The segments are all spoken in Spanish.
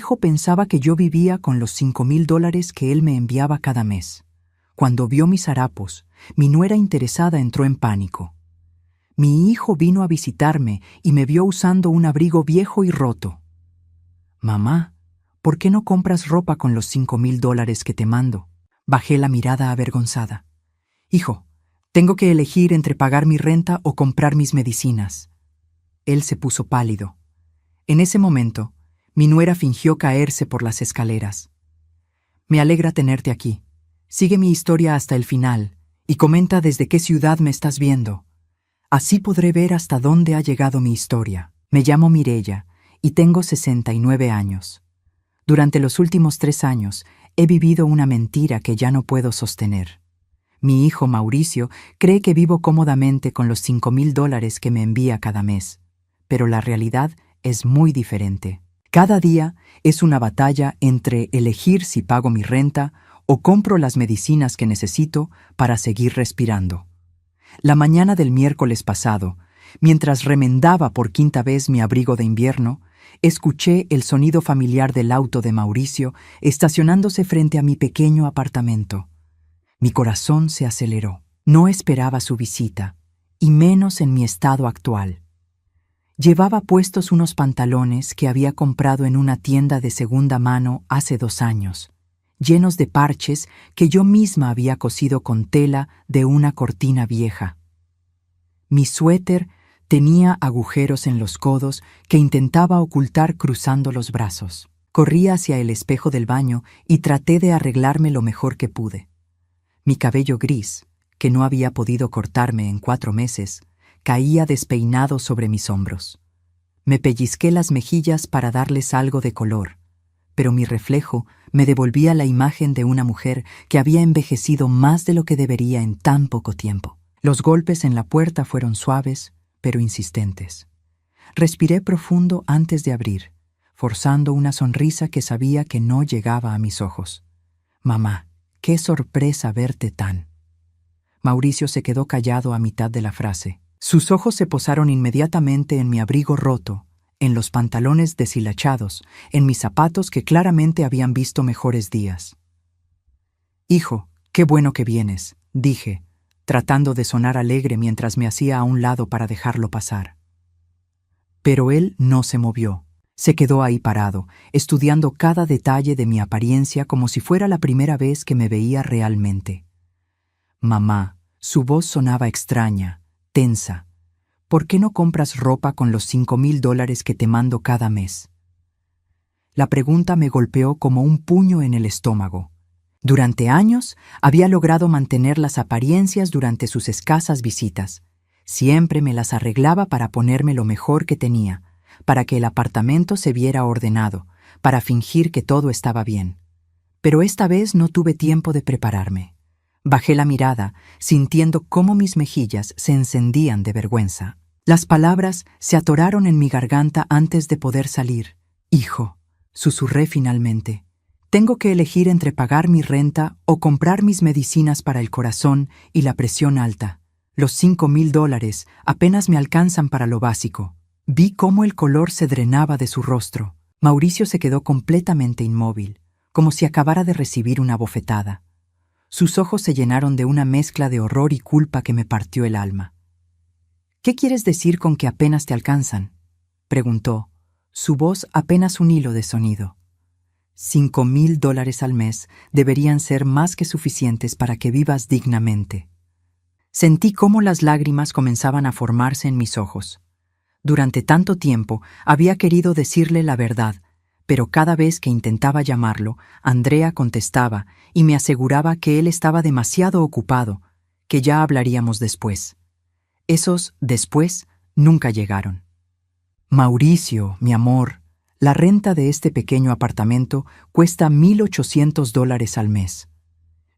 hijo pensaba que yo vivía con los $5,000 que él me enviaba cada mes. Cuando vio mis harapos, mi nuera interesada entró en pánico. Mi hijo vino a visitarme y me vio usando un abrigo viejo y roto. «Mamá, ¿por qué no compras ropa con los $5,000 que te mando?» Bajé la mirada avergonzada. «Hijo, tengo que elegir entre pagar mi renta o comprar mis medicinas». Él se puso pálido. En ese momento, mi nuera fingió caerse por las escaleras. «Me alegra tenerte aquí. Sigue mi historia hasta el final y comenta desde qué ciudad me estás viendo. Así podré ver hasta dónde ha llegado mi historia. Me llamo Mireya y tengo 69 años. Durante los últimos 3 años he vivido una mentira que ya no puedo sostener. Mi hijo Mauricio cree que vivo cómodamente con los $5,000 que me envía cada mes, pero la realidad es muy diferente. Cada día es una batalla entre elegir si pago mi renta o compro las medicinas que necesito para seguir respirando. La mañana del miércoles pasado, mientras remendaba por 5ª vez mi abrigo de invierno, escuché el sonido familiar del auto de Mauricio estacionándose frente a mi pequeño apartamento. Mi corazón se aceleró. No esperaba su visita, y menos en mi estado actual. Llevaba puestos unos pantalones que había comprado en una tienda de segunda mano hace 2 años, llenos de parches que yo misma había cosido con tela de una cortina vieja. Mi suéter tenía agujeros en los codos que intentaba ocultar cruzando los brazos. Corrí hacia el espejo del baño y traté de arreglarme lo mejor que pude. Mi cabello gris, que no había podido cortarme en 4 meses, caía despeinado sobre mis hombros. Me pellizqué las mejillas para darles algo de color, pero mi reflejo me devolvía la imagen de una mujer que había envejecido más de lo que debería en tan poco tiempo. Los golpes en la puerta fueron suaves, pero insistentes. Respiré profundo antes de abrir, forzando una sonrisa que sabía que no llegaba a mis ojos. «Mamá, qué sorpresa verte tan». Mauricio se quedó callado a mitad de la frase. Sus ojos se posaron inmediatamente en mi abrigo roto, en los pantalones deshilachados, en mis zapatos que claramente habían visto mejores días. «Hijo, qué bueno que vienes», dije, tratando de sonar alegre mientras me hacía a un lado para dejarlo pasar. Pero él no se movió. Se quedó ahí parado, estudiando cada detalle de mi apariencia como si fuera la primera vez que me veía realmente. «Mamá», su voz sonaba extraña, tensa. «¿Por qué no compras ropa con los $5,000 que te mando cada mes?» La pregunta me golpeó como un puño en el estómago. Durante años había logrado mantener las apariencias durante sus escasas visitas. Siempre me las arreglaba para ponerme lo mejor que tenía, para que el apartamento se viera ordenado, para fingir que todo estaba bien. Pero esta vez no tuve tiempo de prepararme. Bajé la mirada, sintiendo cómo mis mejillas se encendían de vergüenza. Las palabras se atoraron en mi garganta antes de poder salir. «Hijo», susurré finalmente, «tengo que elegir entre pagar mi renta o comprar mis medicinas para el corazón y la presión alta. Los $5,000 apenas me alcanzan para lo básico». Vi cómo el color se drenaba de su rostro. Mauricio se quedó completamente inmóvil, como si acabara de recibir una bofetada. Sus ojos se llenaron de una mezcla de horror y culpa que me partió el alma. «¿Qué quieres decir con que apenas te alcanzan?», preguntó, su voz apenas un hilo de sonido. $5,000 al mes deberían ser más que suficientes para que vivas dignamente. Sentí cómo las lágrimas comenzaban a formarse en mis ojos. Durante tanto tiempo había querido decirle la verdad, pero cada vez que intentaba llamarlo, Andrea contestaba y me aseguraba que él estaba demasiado ocupado, que ya hablaríamos después. Esos después nunca llegaron. «Mauricio, mi amor, la renta de este pequeño apartamento cuesta $1,800 al mes.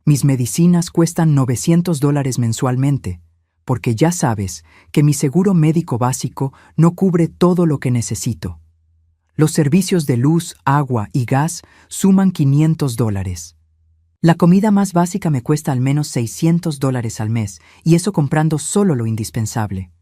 Mis medicinas cuestan $900 mensualmente, porque ya sabes que mi seguro médico básico no cubre todo lo que necesito. Los servicios de luz, agua y gas suman $500. La comida más básica me cuesta al menos $600 al mes, y eso comprando solo lo indispensable».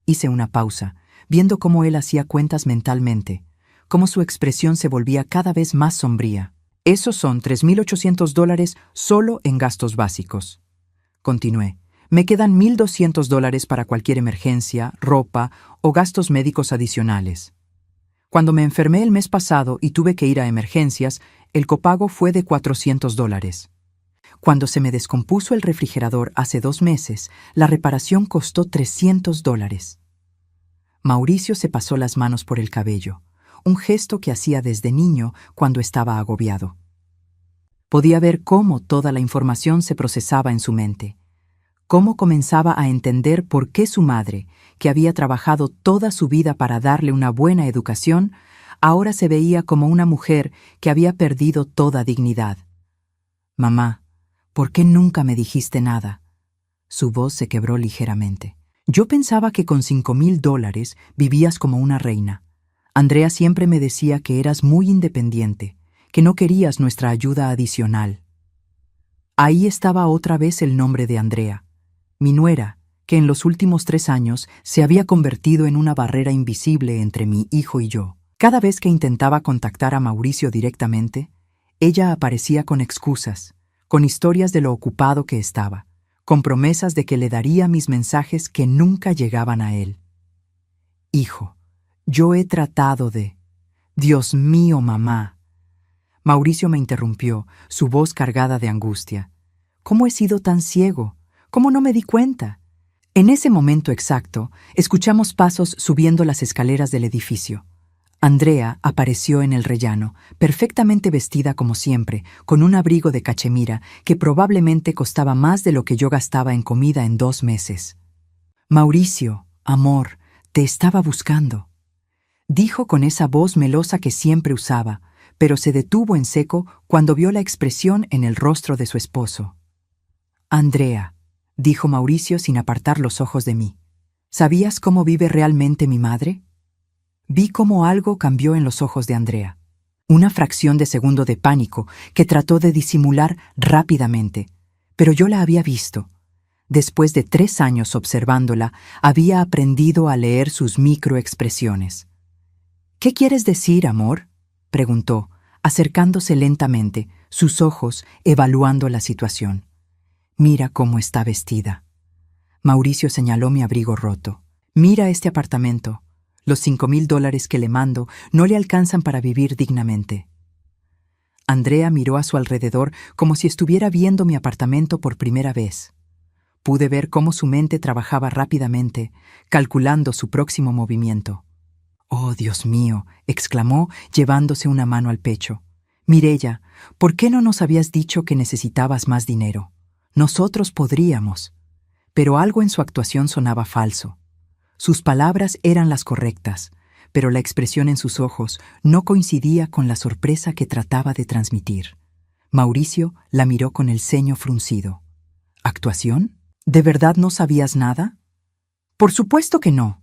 Hice una pausa, viendo cómo él hacía cuentas mentalmente, cómo su expresión se volvía cada vez más sombría. Esos son $3,800 solo en gastos básicos. Continué. Me quedan $1,200 para cualquier emergencia, ropa o gastos médicos adicionales. Cuando me enfermé el mes pasado y tuve que ir a emergencias, el copago fue de $400. Cuando se me descompuso el refrigerador hace 2 meses, la reparación costó $300. Mauricio se pasó las manos por el cabello, un gesto que hacía desde niño cuando estaba agobiado. Podía ver cómo toda la información se procesaba en su mente, cómo comenzaba a entender por qué su madre, que había trabajado toda su vida para darle una buena educación, ahora se veía como una mujer que había perdido toda dignidad. «Mamá, ¿por qué nunca me dijiste nada?». Su voz se quebró ligeramente. «Yo pensaba que con $5,000 vivías como una reina. Andrea siempre me decía que eras muy independiente, que no querías nuestra ayuda adicional». Ahí estaba otra vez el nombre de Andrea, mi nuera, que en los últimos 3 años se había convertido en una barrera invisible entre mi hijo y yo. Cada vez que intentaba contactar a Mauricio directamente, ella aparecía con excusas, con historias de lo ocupado que estaba, con promesas de que le daría mis mensajes que nunca llegaban a él. «Hijo, yo he tratado de...». «Dios mío, mamá». Mauricio me interrumpió, su voz cargada de angustia. «¿Cómo he sido tan ciego? ¿Cómo no me di cuenta?». En ese momento exacto, escuchamos pasos subiendo las escaleras del edificio. Andrea apareció en el rellano, perfectamente vestida como siempre, con un abrigo de cachemira que probablemente costaba más de lo que yo gastaba en comida en 2 meses. «Mauricio, amor, te estaba buscando», dijo con esa voz melosa que siempre usaba, pero se detuvo en seco cuando vio la expresión en el rostro de su esposo. «Andrea», dijo Mauricio sin apartar los ojos de mí, «¿sabías cómo vive realmente mi madre?». Vi cómo algo cambió en los ojos de Andrea. Una fracción de segundo de pánico que trató de disimular rápidamente, pero yo la había visto. Después de 3 años observándola, había aprendido a leer sus microexpresiones. «¿Qué quieres decir, amor?», preguntó, acercándose lentamente, sus ojos evaluando la situación. «Mira cómo está vestida». Mauricio señaló mi abrigo roto. «Mira este apartamento. Los $5,000 que le mando no le alcanzan para vivir dignamente». Andrea miró a su alrededor como si estuviera viendo mi apartamento por primera vez. Pude ver cómo su mente trabajaba rápidamente, calculando su próximo movimiento. «Oh, Dios mío», exclamó, llevándose una mano al pecho. «Mireya, ¿por qué no nos habías dicho que necesitabas más dinero? Nosotros podríamos». Pero algo en su actuación sonaba falso. Sus palabras eran las correctas, pero la expresión en sus ojos no coincidía con la sorpresa que trataba de transmitir. Mauricio la miró con el ceño fruncido. «¿Actuación? ¿De verdad no sabías nada?». «Por supuesto que no».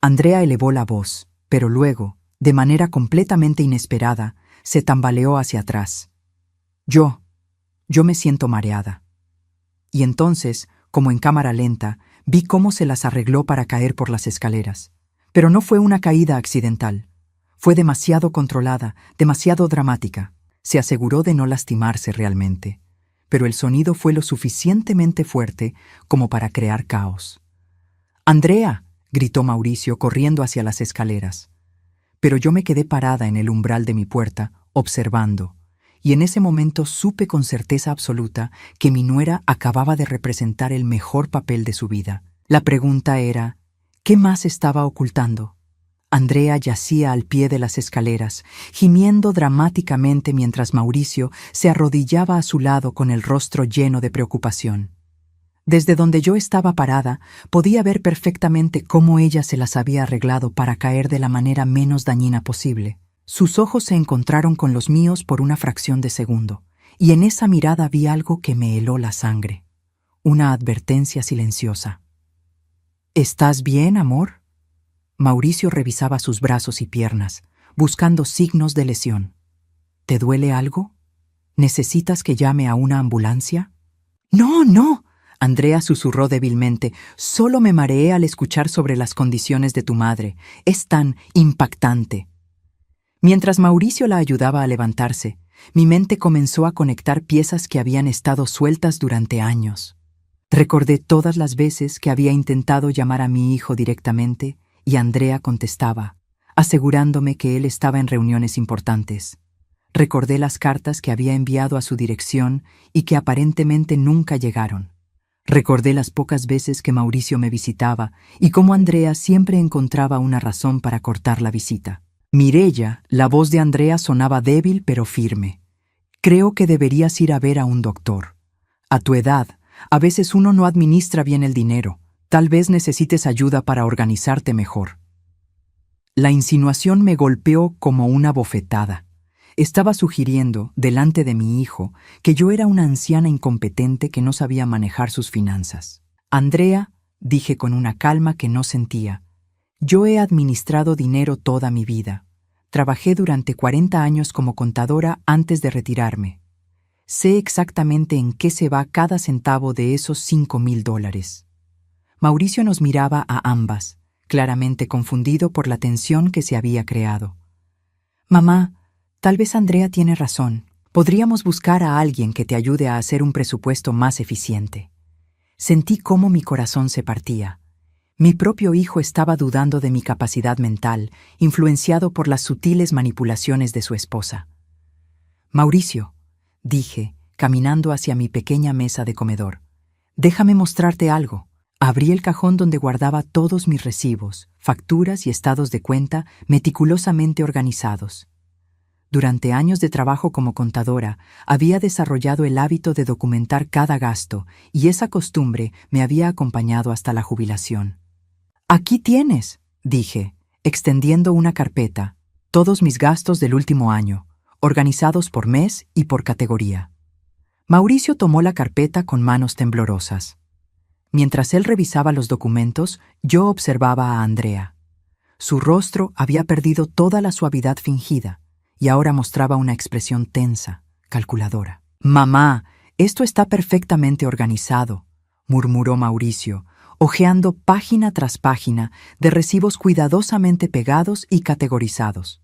Andrea elevó la voz, pero luego, de manera completamente inesperada, se tambaleó hacia atrás. Yo me siento mareada». Y entonces, como en cámara lenta, vi cómo se las arregló para caer por las escaleras. Pero no fue una caída accidental. Fue demasiado controlada, demasiado dramática. Se aseguró de no lastimarse realmente. Pero el sonido fue lo suficientemente fuerte como para crear caos. «¡Andrea!», gritó Mauricio corriendo hacia las escaleras. Pero yo me quedé parada en el umbral de mi puerta, observando, y en ese momento supe con certeza absoluta que mi nuera acababa de representar el mejor papel de su vida. La pregunta era, ¿qué más estaba ocultando? Andrea yacía al pie de las escaleras, gimiendo dramáticamente mientras Mauricio se arrodillaba a su lado con el rostro lleno de preocupación. Desde donde yo estaba parada, podía ver perfectamente cómo ella se las había arreglado para caer de la manera menos dañina posible. Sus ojos se encontraron con los míos por una fracción de segundo, y en esa mirada vi algo que me heló la sangre. Una advertencia silenciosa. «¿Estás bien, amor?». Mauricio revisaba sus brazos y piernas, buscando signos de lesión. «¿Te duele algo? ¿Necesitas que llame a una ambulancia?». «No, no», Andrea susurró débilmente, «solo me mareé al escuchar sobre las condiciones de tu madre. Es tan impactante». Mientras Mauricio la ayudaba a levantarse, mi mente comenzó a conectar piezas que habían estado sueltas durante años. Recordé todas las veces que había intentado llamar a mi hijo directamente y Andrea contestaba, asegurándome que él estaba en reuniones importantes. Recordé las cartas que había enviado a su dirección y que aparentemente nunca llegaron. Recordé las pocas veces que Mauricio me visitaba y cómo Andrea siempre encontraba una razón para cortar la visita. Mireya, la voz de Andrea sonaba débil pero firme. Creo que deberías ir a ver a un doctor. A tu edad, a veces uno no administra bien el dinero. Tal vez necesites ayuda para organizarte mejor. La insinuación me golpeó como una bofetada. Estaba sugiriendo, delante de mi hijo, que yo era una anciana incompetente que no sabía manejar sus finanzas. Andrea, dije con una calma que no sentía, yo he administrado dinero toda mi vida. Trabajé durante 40 años como contadora antes de retirarme. Sé exactamente en qué se va cada centavo de esos $5,000. Mauricio nos miraba a ambas, claramente confundido por la tensión que se había creado. Mamá, tal vez Andrea tiene razón. Podríamos buscar a alguien que te ayude a hacer un presupuesto más eficiente. Sentí cómo mi corazón se partía. Mi propio hijo estaba dudando de mi capacidad mental, influenciado por las sutiles manipulaciones de su esposa. Mauricio, dije, caminando hacia mi pequeña mesa de comedor, déjame mostrarte algo. Abrí el cajón donde guardaba todos mis recibos, facturas y estados de cuenta meticulosamente organizados. Durante años de trabajo como contadora, había desarrollado el hábito de documentar cada gasto, y esa costumbre me había acompañado hasta la jubilación. Aquí tienes, dije, extendiendo una carpeta, todos mis gastos del último año, organizados por mes y por categoría. Mauricio tomó la carpeta con manos temblorosas. Mientras él revisaba los documentos, yo observaba a Andrea. Su rostro había perdido toda la suavidad fingida y ahora mostraba una expresión tensa, calculadora. «Mamá, esto está perfectamente organizado», murmuró Mauricio, hojeando página tras página de recibos cuidadosamente pegados y categorizados.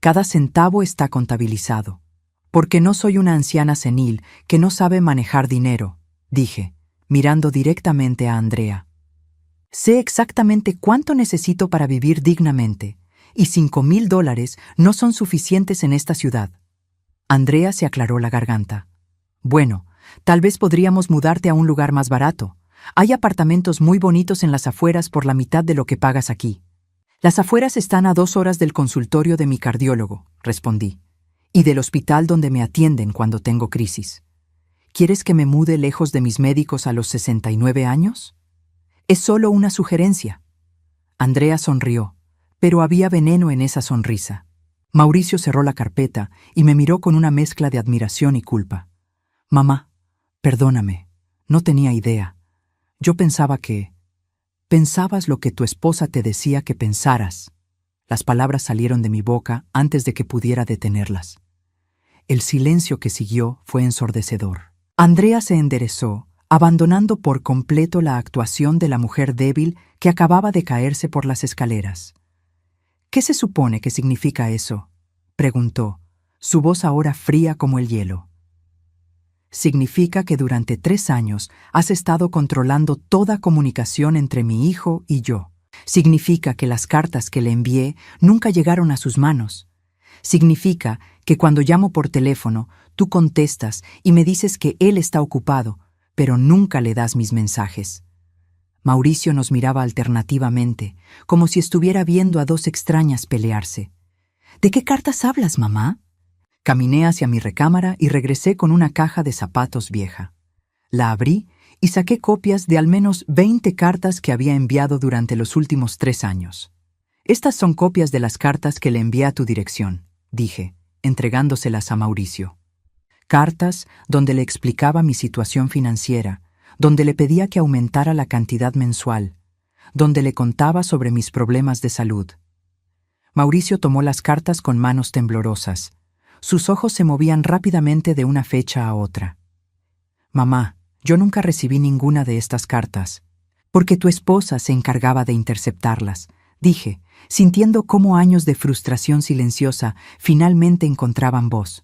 «Cada centavo está contabilizado. Porque no soy una anciana senil que no sabe manejar dinero», dije, mirando directamente a Andrea. «Sé exactamente cuánto necesito para vivir dignamente, y $5,000 no son suficientes en esta ciudad». Andrea se aclaró la garganta. «Bueno, tal vez podríamos mudarte a un lugar más barato. Hay apartamentos muy bonitos en las afueras por la mitad de lo que pagas aquí». «Las afueras están a 2 horas del consultorio de mi cardiólogo», respondí, «y del hospital donde me atienden cuando tengo crisis. ¿Quieres que me mude lejos de mis médicos a los 69 años? Es solo una sugerencia». Andrea sonrió, pero había veneno en esa sonrisa. Mauricio cerró la carpeta y me miró con una mezcla de admiración y culpa. «Mamá, perdóname, no tenía idea. Yo pensaba que... Pensabas lo que tu esposa te decía que pensaras». Las palabras salieron de mi boca antes de que pudiera detenerlas. El silencio que siguió fue ensordecedor. Andrea se enderezó, abandonando por completo la actuación de la mujer débil que acababa de caerse por las escaleras. «¿Qué se supone que significa eso?», preguntó, su voz ahora fría como el hielo. «Significa que durante 3 años has estado controlando toda comunicación entre mi hijo y yo. Significa que las cartas que le envié nunca llegaron a sus manos. Significa que cuando llamo por teléfono, tú contestas y me dices que él está ocupado, pero nunca le das mis mensajes». Mauricio nos miraba alternativamente, como si estuviera viendo a 2 extrañas pelearse. «¿De qué cartas hablas, mamá?». Caminé hacia mi recámara y regresé con una caja de zapatos vieja. La abrí y saqué copias de al menos 20 cartas que había enviado durante los últimos 3 años. «Estas son copias de las cartas que le envié a tu dirección», dije, entregándoselas a Mauricio. Cartas donde le explicaba mi situación financiera, donde le pedía que aumentara la cantidad mensual, donde le contaba sobre mis problemas de salud. Mauricio tomó las cartas con manos temblorosas. Sus ojos se movían rápidamente de una fecha a otra. «Mamá, yo nunca recibí ninguna de estas cartas, porque tu esposa se encargaba de interceptarlas», dije, sintiendo cómo años de frustración silenciosa finalmente encontraban voz.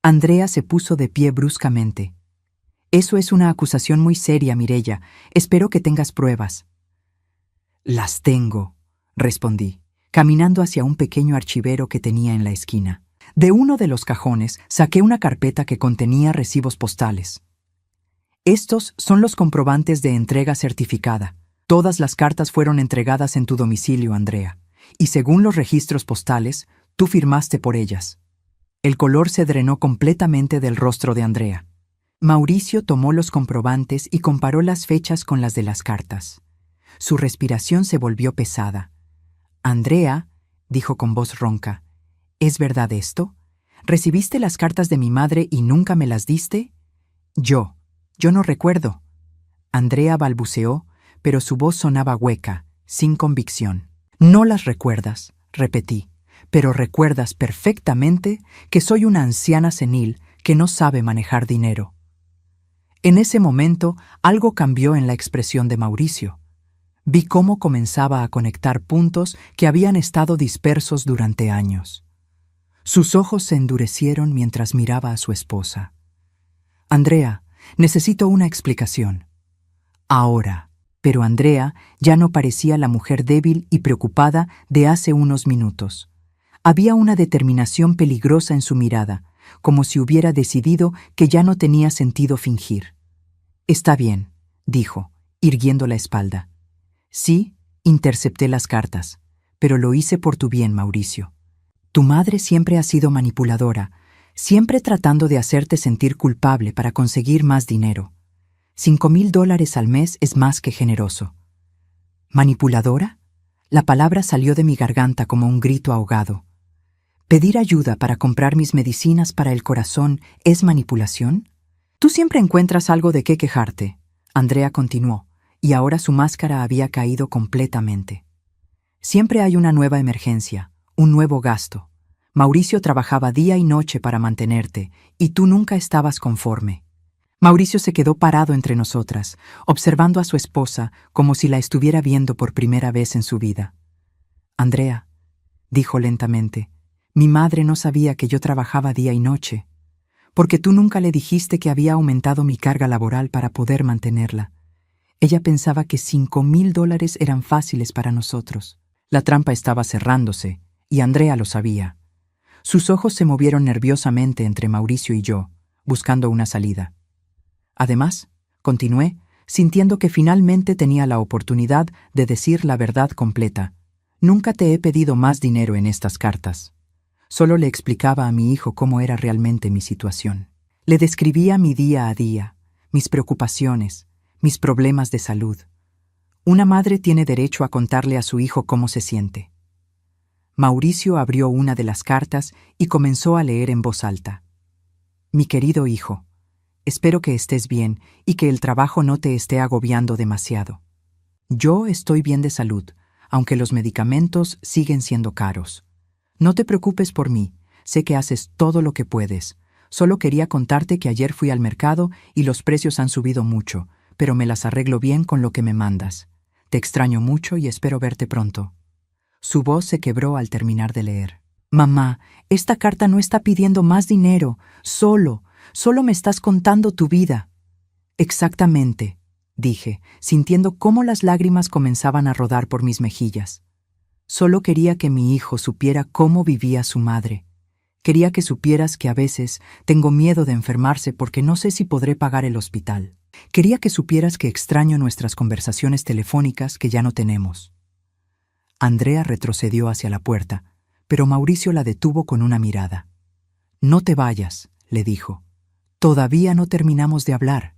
Andrea se puso de pie bruscamente. Eso es una acusación muy seria, Mireya. Espero que tengas pruebas. Las tengo, respondí, caminando hacia un pequeño archivero que tenía en la esquina. De uno de los cajones saqué una carpeta que contenía recibos postales. Estos son los comprobantes de entrega certificada. Todas las cartas fueron entregadas en tu domicilio, Andrea, y según los registros postales, tú firmaste por ellas. El color se drenó completamente del rostro de Andrea. Mauricio tomó los comprobantes y comparó las fechas con las de las cartas. Su respiración se volvió pesada. Andrea, dijo con voz ronca, ¿es verdad esto? ¿Recibiste las cartas de mi madre y nunca me las diste? Yo no recuerdo. Andrea balbuceó, pero su voz sonaba hueca, sin convicción. No las recuerdas, repetí, pero recuerdas perfectamente que soy una anciana senil que no sabe manejar dinero. En ese momento, algo cambió en la expresión de Mauricio. Vi cómo comenzaba a conectar puntos que habían estado dispersos durante años. Sus ojos se endurecieron mientras miraba a su esposa. Andrea, necesito una explicación. Ahora. Pero Andrea ya no parecía la mujer débil y preocupada de hace unos minutos. Había una determinación peligrosa en su mirada, como si hubiera decidido que ya no tenía sentido fingir. Está bien, dijo, irguiendo la espalda. Sí, intercepté las cartas, pero lo hice por tu bien, Mauricio. Tu madre siempre ha sido manipuladora, siempre tratando de hacerte sentir culpable para conseguir más dinero. $5,000 al mes es más que generoso. ¿Manipuladora? La palabra salió de mi garganta como un grito ahogado. ¿Pedir ayuda para comprar mis medicinas para el corazón es manipulación? Tú siempre encuentras algo de qué quejarte, Andrea continuó, y ahora su máscara había caído completamente. Siempre hay una nueva emergencia, un nuevo gasto. Mauricio trabajaba día y noche para mantenerte, y tú nunca estabas conforme. Mauricio se quedó parado entre nosotras, observando a su esposa como si la estuviera viendo por primera vez en su vida. Andrea, dijo lentamente, mi madre no sabía que yo trabajaba día y noche, porque tú nunca le dijiste que había aumentado mi carga laboral para poder mantenerla. Ella pensaba que $5,000 eran fáciles para nosotros. La trampa estaba cerrándose, y Andrea lo sabía. Sus ojos se movieron nerviosamente entre Mauricio y yo, buscando una salida. Además, continué, sintiendo que finalmente tenía la oportunidad de decir la verdad completa. Nunca te he pedido más dinero en estas cartas. Solo le explicaba a mi hijo cómo era realmente mi situación. Le describía mi día a día, mis preocupaciones, mis problemas de salud. Una madre tiene derecho a contarle a su hijo cómo se siente. Mauricio abrió una de las cartas y comenzó a leer en voz alta. Mi querido hijo, espero que estés bien y que el trabajo no te esté agobiando demasiado. Yo estoy bien de salud, aunque los medicamentos siguen siendo caros. No te preocupes por mí, sé que haces todo lo que puedes. Solo quería contarte que ayer fui al mercado y los precios han subido mucho, pero me las arreglo bien con lo que me mandas. Te extraño mucho y espero verte pronto. Su voz se quebró al terminar de leer. Mamá, esta carta no está pidiendo más dinero, solo me estás contando tu vida. Exactamente, dije, sintiendo cómo las lágrimas comenzaban a rodar por mis mejillas. Solo quería que mi hijo supiera cómo vivía su madre. Quería que supieras que a veces tengo miedo de enfermarse porque no sé si podré pagar el hospital. Quería que supieras que extraño nuestras conversaciones telefónicas que ya no tenemos. Andrea retrocedió hacia la puerta, pero Mauricio la detuvo con una mirada. No te vayas, le dijo. Todavía no terminamos de hablar.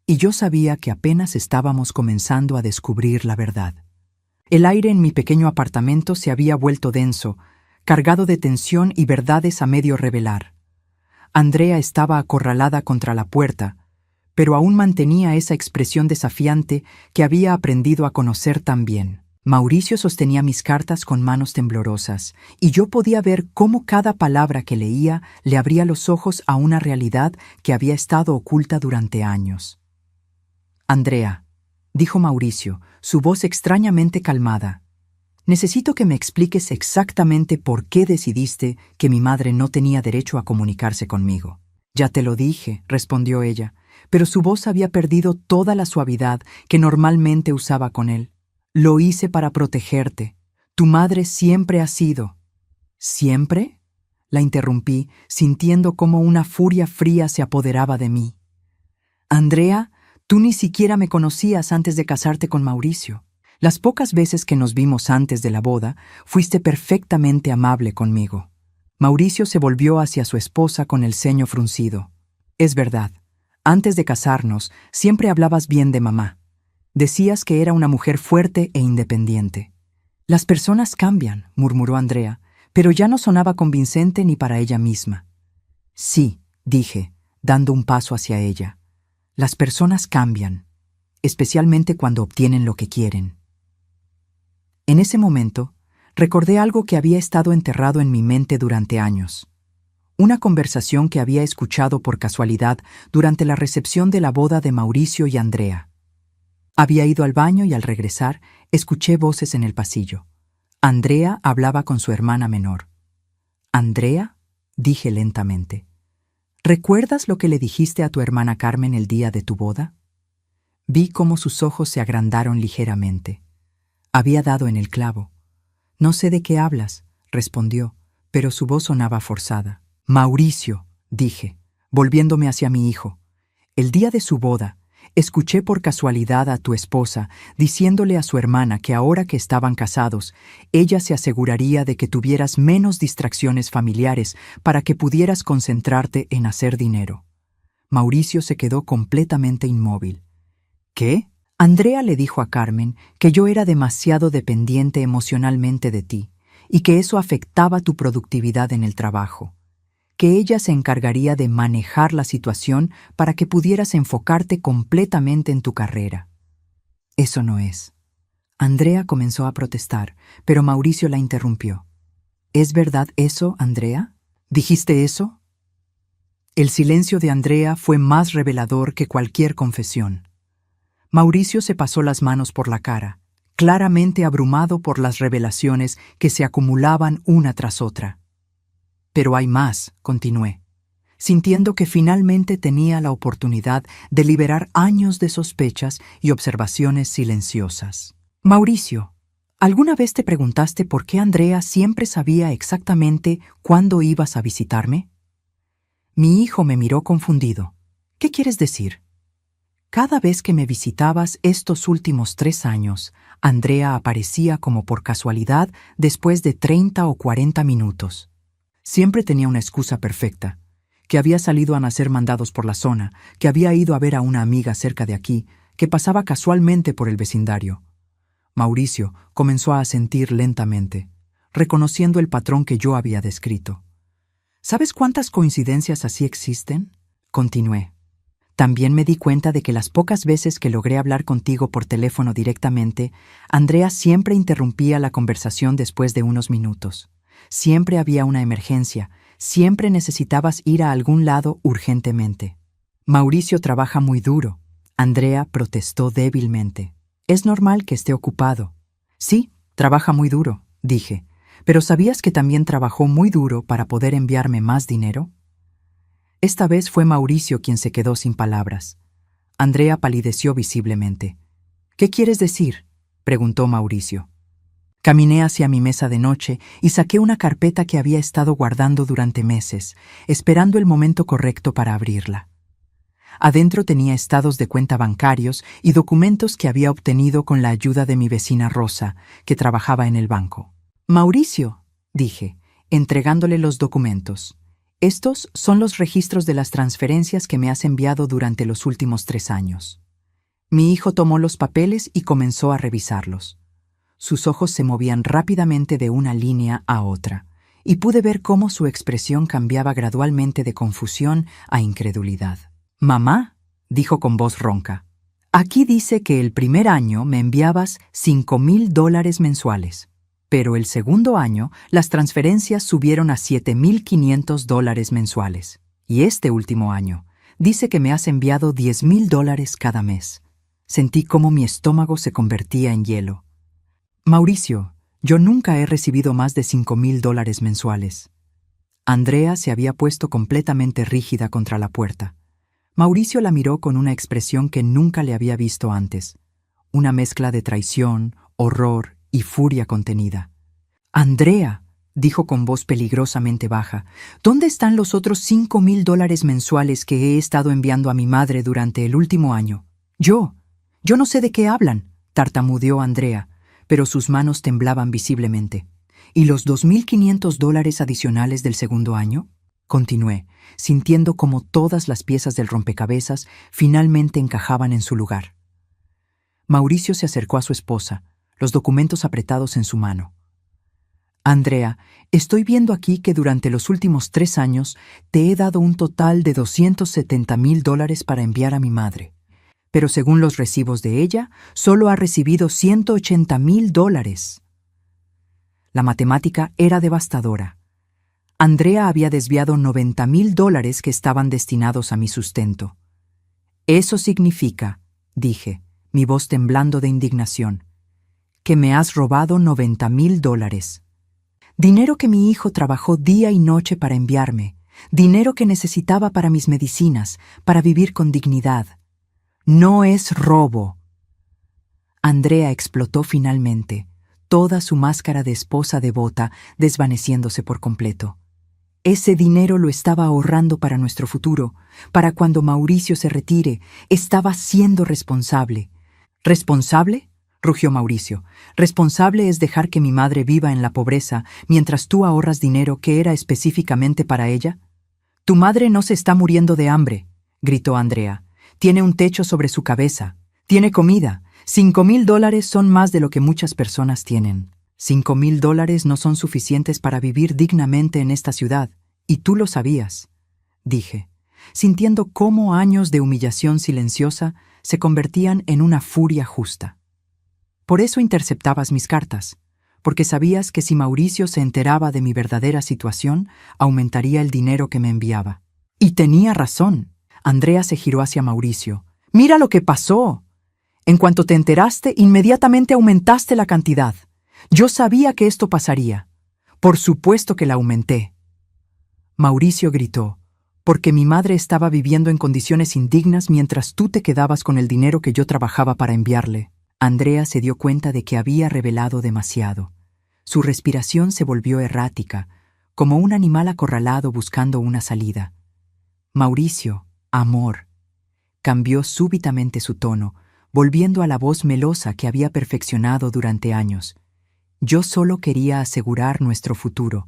Y yo sabía que apenas estábamos comenzando a descubrir la verdad. El aire en mi pequeño apartamento se había vuelto denso, cargado de tensión y verdades a medio revelar. Andrea estaba acorralada contra la puerta, pero aún mantenía esa expresión desafiante que había aprendido a conocer tan bien. Mauricio sostenía mis cartas con manos temblorosas, y yo podía ver cómo cada palabra que leía le abría los ojos a una realidad que había estado oculta durante años. Andrea, dijo Mauricio, su voz extrañamente calmada, Necesito que me expliques exactamente por qué decidiste que mi madre no tenía derecho a comunicarse conmigo. Ya te lo dije, respondió ella, pero su voz había perdido toda la suavidad que normalmente usaba con él. Lo hice para protegerte. Tu madre siempre ha sido. ¿Siempre? La interrumpí, sintiendo cómo una furia fría se apoderaba de mí. Andrea, tú ni siquiera me conocías antes de casarte con Mauricio. Las pocas veces que nos vimos antes de la boda, fuiste perfectamente amable conmigo. Mauricio se volvió hacia su esposa con el ceño fruncido. Es verdad, antes de casarnos, siempre hablabas bien de mamá. Decías que era una mujer fuerte e independiente. Las personas cambian, murmuró Andrea, pero ya no sonaba convincente ni para ella misma. Sí, dije, dando un paso hacia ella. Las personas cambian, especialmente cuando obtienen lo que quieren. En ese momento, recordé algo que había estado enterrado en mi mente durante años. Una conversación que había escuchado por casualidad durante la recepción de la boda de Mauricio y Andrea. Había ido al baño y al regresar, escuché voces en el pasillo. Andrea hablaba con su hermana menor. «Andrea», dije lentamente, «¿recuerdas lo que le dijiste a tu hermana Carmen el día de tu boda?» Vi cómo sus ojos se agrandaron ligeramente. Había dado en el clavo. «No sé de qué hablas», respondió, pero su voz sonaba forzada. «Mauricio», dije, volviéndome hacia mi hijo. «El día de su boda, escuché por casualidad a tu esposa diciéndole a su hermana que ahora que estaban casados, ella se aseguraría de que tuvieras menos distracciones familiares para que pudieras concentrarte en hacer dinero». Mauricio se quedó completamente inmóvil. «¿Qué?» Andrea le dijo a Carmen que yo era demasiado dependiente emocionalmente de ti y que eso afectaba tu productividad en el trabajo, que ella se encargaría de manejar la situación para que pudieras enfocarte completamente en tu carrera. Eso no es. Andrea comenzó a protestar, pero Mauricio la interrumpió. ¿Es verdad eso, Andrea? ¿Dijiste eso? El silencio de Andrea fue más revelador que cualquier confesión. Mauricio se pasó las manos por la cara, claramente abrumado por las revelaciones que se acumulaban una tras otra. «Pero hay más», continué, sintiendo que finalmente tenía la oportunidad de liberar años de sospechas y observaciones silenciosas. «Mauricio, ¿alguna vez te preguntaste por qué Andrea siempre sabía exactamente cuándo ibas a visitarme?» Mi hijo me miró confundido. «¿Qué quieres decir?» «Cada vez que me visitabas estos últimos 3 años, Andrea aparecía como por casualidad después de 30 o 40 minutos. Siempre tenía una excusa perfecta, que había salido a hacer mandados por la zona, que había ido a ver a una amiga cerca de aquí, que pasaba casualmente por el vecindario». Mauricio comenzó a asentir lentamente, reconociendo el patrón que yo había descrito. «¿Sabes cuántas coincidencias así existen?», continué. «También me di cuenta de que las pocas veces que logré hablar contigo por teléfono directamente, Andrea siempre interrumpía la conversación después de unos minutos. Siempre había una emergencia, siempre necesitabas ir a algún lado urgentemente». «Mauricio trabaja muy duro», Andrea protestó débilmente. «Es normal que esté ocupado». «Sí, trabaja muy duro», dije, «pero ¿sabías que también trabajó muy duro para poder enviarme más dinero?» Esta vez fue Mauricio quien se quedó sin palabras. Andrea palideció visiblemente. «¿Qué quieres decir?», preguntó Mauricio. Caminé hacia mi mesa de noche y saqué una carpeta que había estado guardando durante meses, esperando el momento correcto para abrirla. Adentro tenía estados de cuenta bancarios y documentos que había obtenido con la ayuda de mi vecina Rosa, que trabajaba en el banco. «Mauricio», dije, entregándole los documentos, «estos son los registros de las transferencias que me has enviado durante los últimos 3 años». Mi hijo tomó los papeles y comenzó a revisarlos. Sus ojos se movían rápidamente de una línea a otra, y pude ver cómo su expresión cambiaba gradualmente de confusión a incredulidad. «Mamá», dijo con voz ronca, «aquí dice que el primer año me enviabas $5,000 mensuales, pero el segundo año las transferencias subieron a $7,500 mensuales, y este último año dice que me has enviado $10,000 cada mes». Sentí cómo mi estómago se convertía en hielo. «Mauricio, Yo nunca he recibido más de $5,000 mensuales. Andrea se había puesto completamente rígida contra la puerta. Mauricio la miró con una expresión que nunca le había visto antes, una mezcla de traición, horror y furia contenida. «Andrea», dijo con voz peligrosamente baja, «¿dónde están los otros $5,000 mensuales que he estado enviando a mi madre durante el último año? Yo no sé de qué hablan», tartamudeó Andrea, pero sus manos temblaban visiblemente. «¿Y los $2,500 adicionales del segundo año?», continué, sintiendo como todas las piezas del rompecabezas finalmente encajaban en su lugar. Mauricio se acercó a su esposa, los documentos apretados en su mano. «Andrea, estoy viendo aquí que durante los últimos 3 años te he dado un total de $270,000 para enviar a mi madre. Pero según los recibos de ella, solo ha recibido $180,000. La matemática era devastadora. Andrea había desviado $90,000 que estaban destinados a mi sustento. «Eso significa», dije, mi voz temblando de indignación, «que me has robado $90,000. Dinero que mi hijo trabajó día y noche para enviarme, dinero que necesitaba para mis medicinas, para vivir con dignidad. No es robo». Andrea explotó finalmente, toda su máscara de esposa devota desvaneciéndose por completo. Ese dinero lo estaba ahorrando para nuestro futuro, para cuando Mauricio se retire. Estaba siendo responsable. «¿Responsable?», rugió Mauricio. «Responsable es dejar que mi madre viva en la pobreza mientras tú ahorras dinero que era específicamente para ella». «Tu madre no se está muriendo de hambre», gritó Andrea. «Tiene un techo sobre su cabeza. Tiene comida. $5,000 son más de lo que muchas personas tienen. $5,000 no son suficientes para vivir dignamente en esta ciudad, y tú lo sabías», dije, sintiendo cómo años de humillación silenciosa se convertían en una furia justa. «Por eso interceptabas mis cartas, porque sabías que si Mauricio se enteraba de mi verdadera situación, aumentaría el dinero que me enviaba». «Y tenía razón». Andrea se giró hacia Mauricio. «Mira lo que pasó. En cuanto te enteraste, inmediatamente aumentaste la cantidad. Yo sabía que esto pasaría. Por supuesto que la aumenté». Mauricio gritó, «porque mi madre estaba viviendo en condiciones indignas mientras tú te quedabas con el dinero que yo trabajaba para enviarle». Andrea se dio cuenta de que había revelado demasiado. Su respiración se volvió errática, como un animal acorralado buscando una salida. «Mauricio, amor», cambió súbitamente su tono, volviendo a la voz melosa que había perfeccionado durante años. «Yo solo quería asegurar nuestro futuro.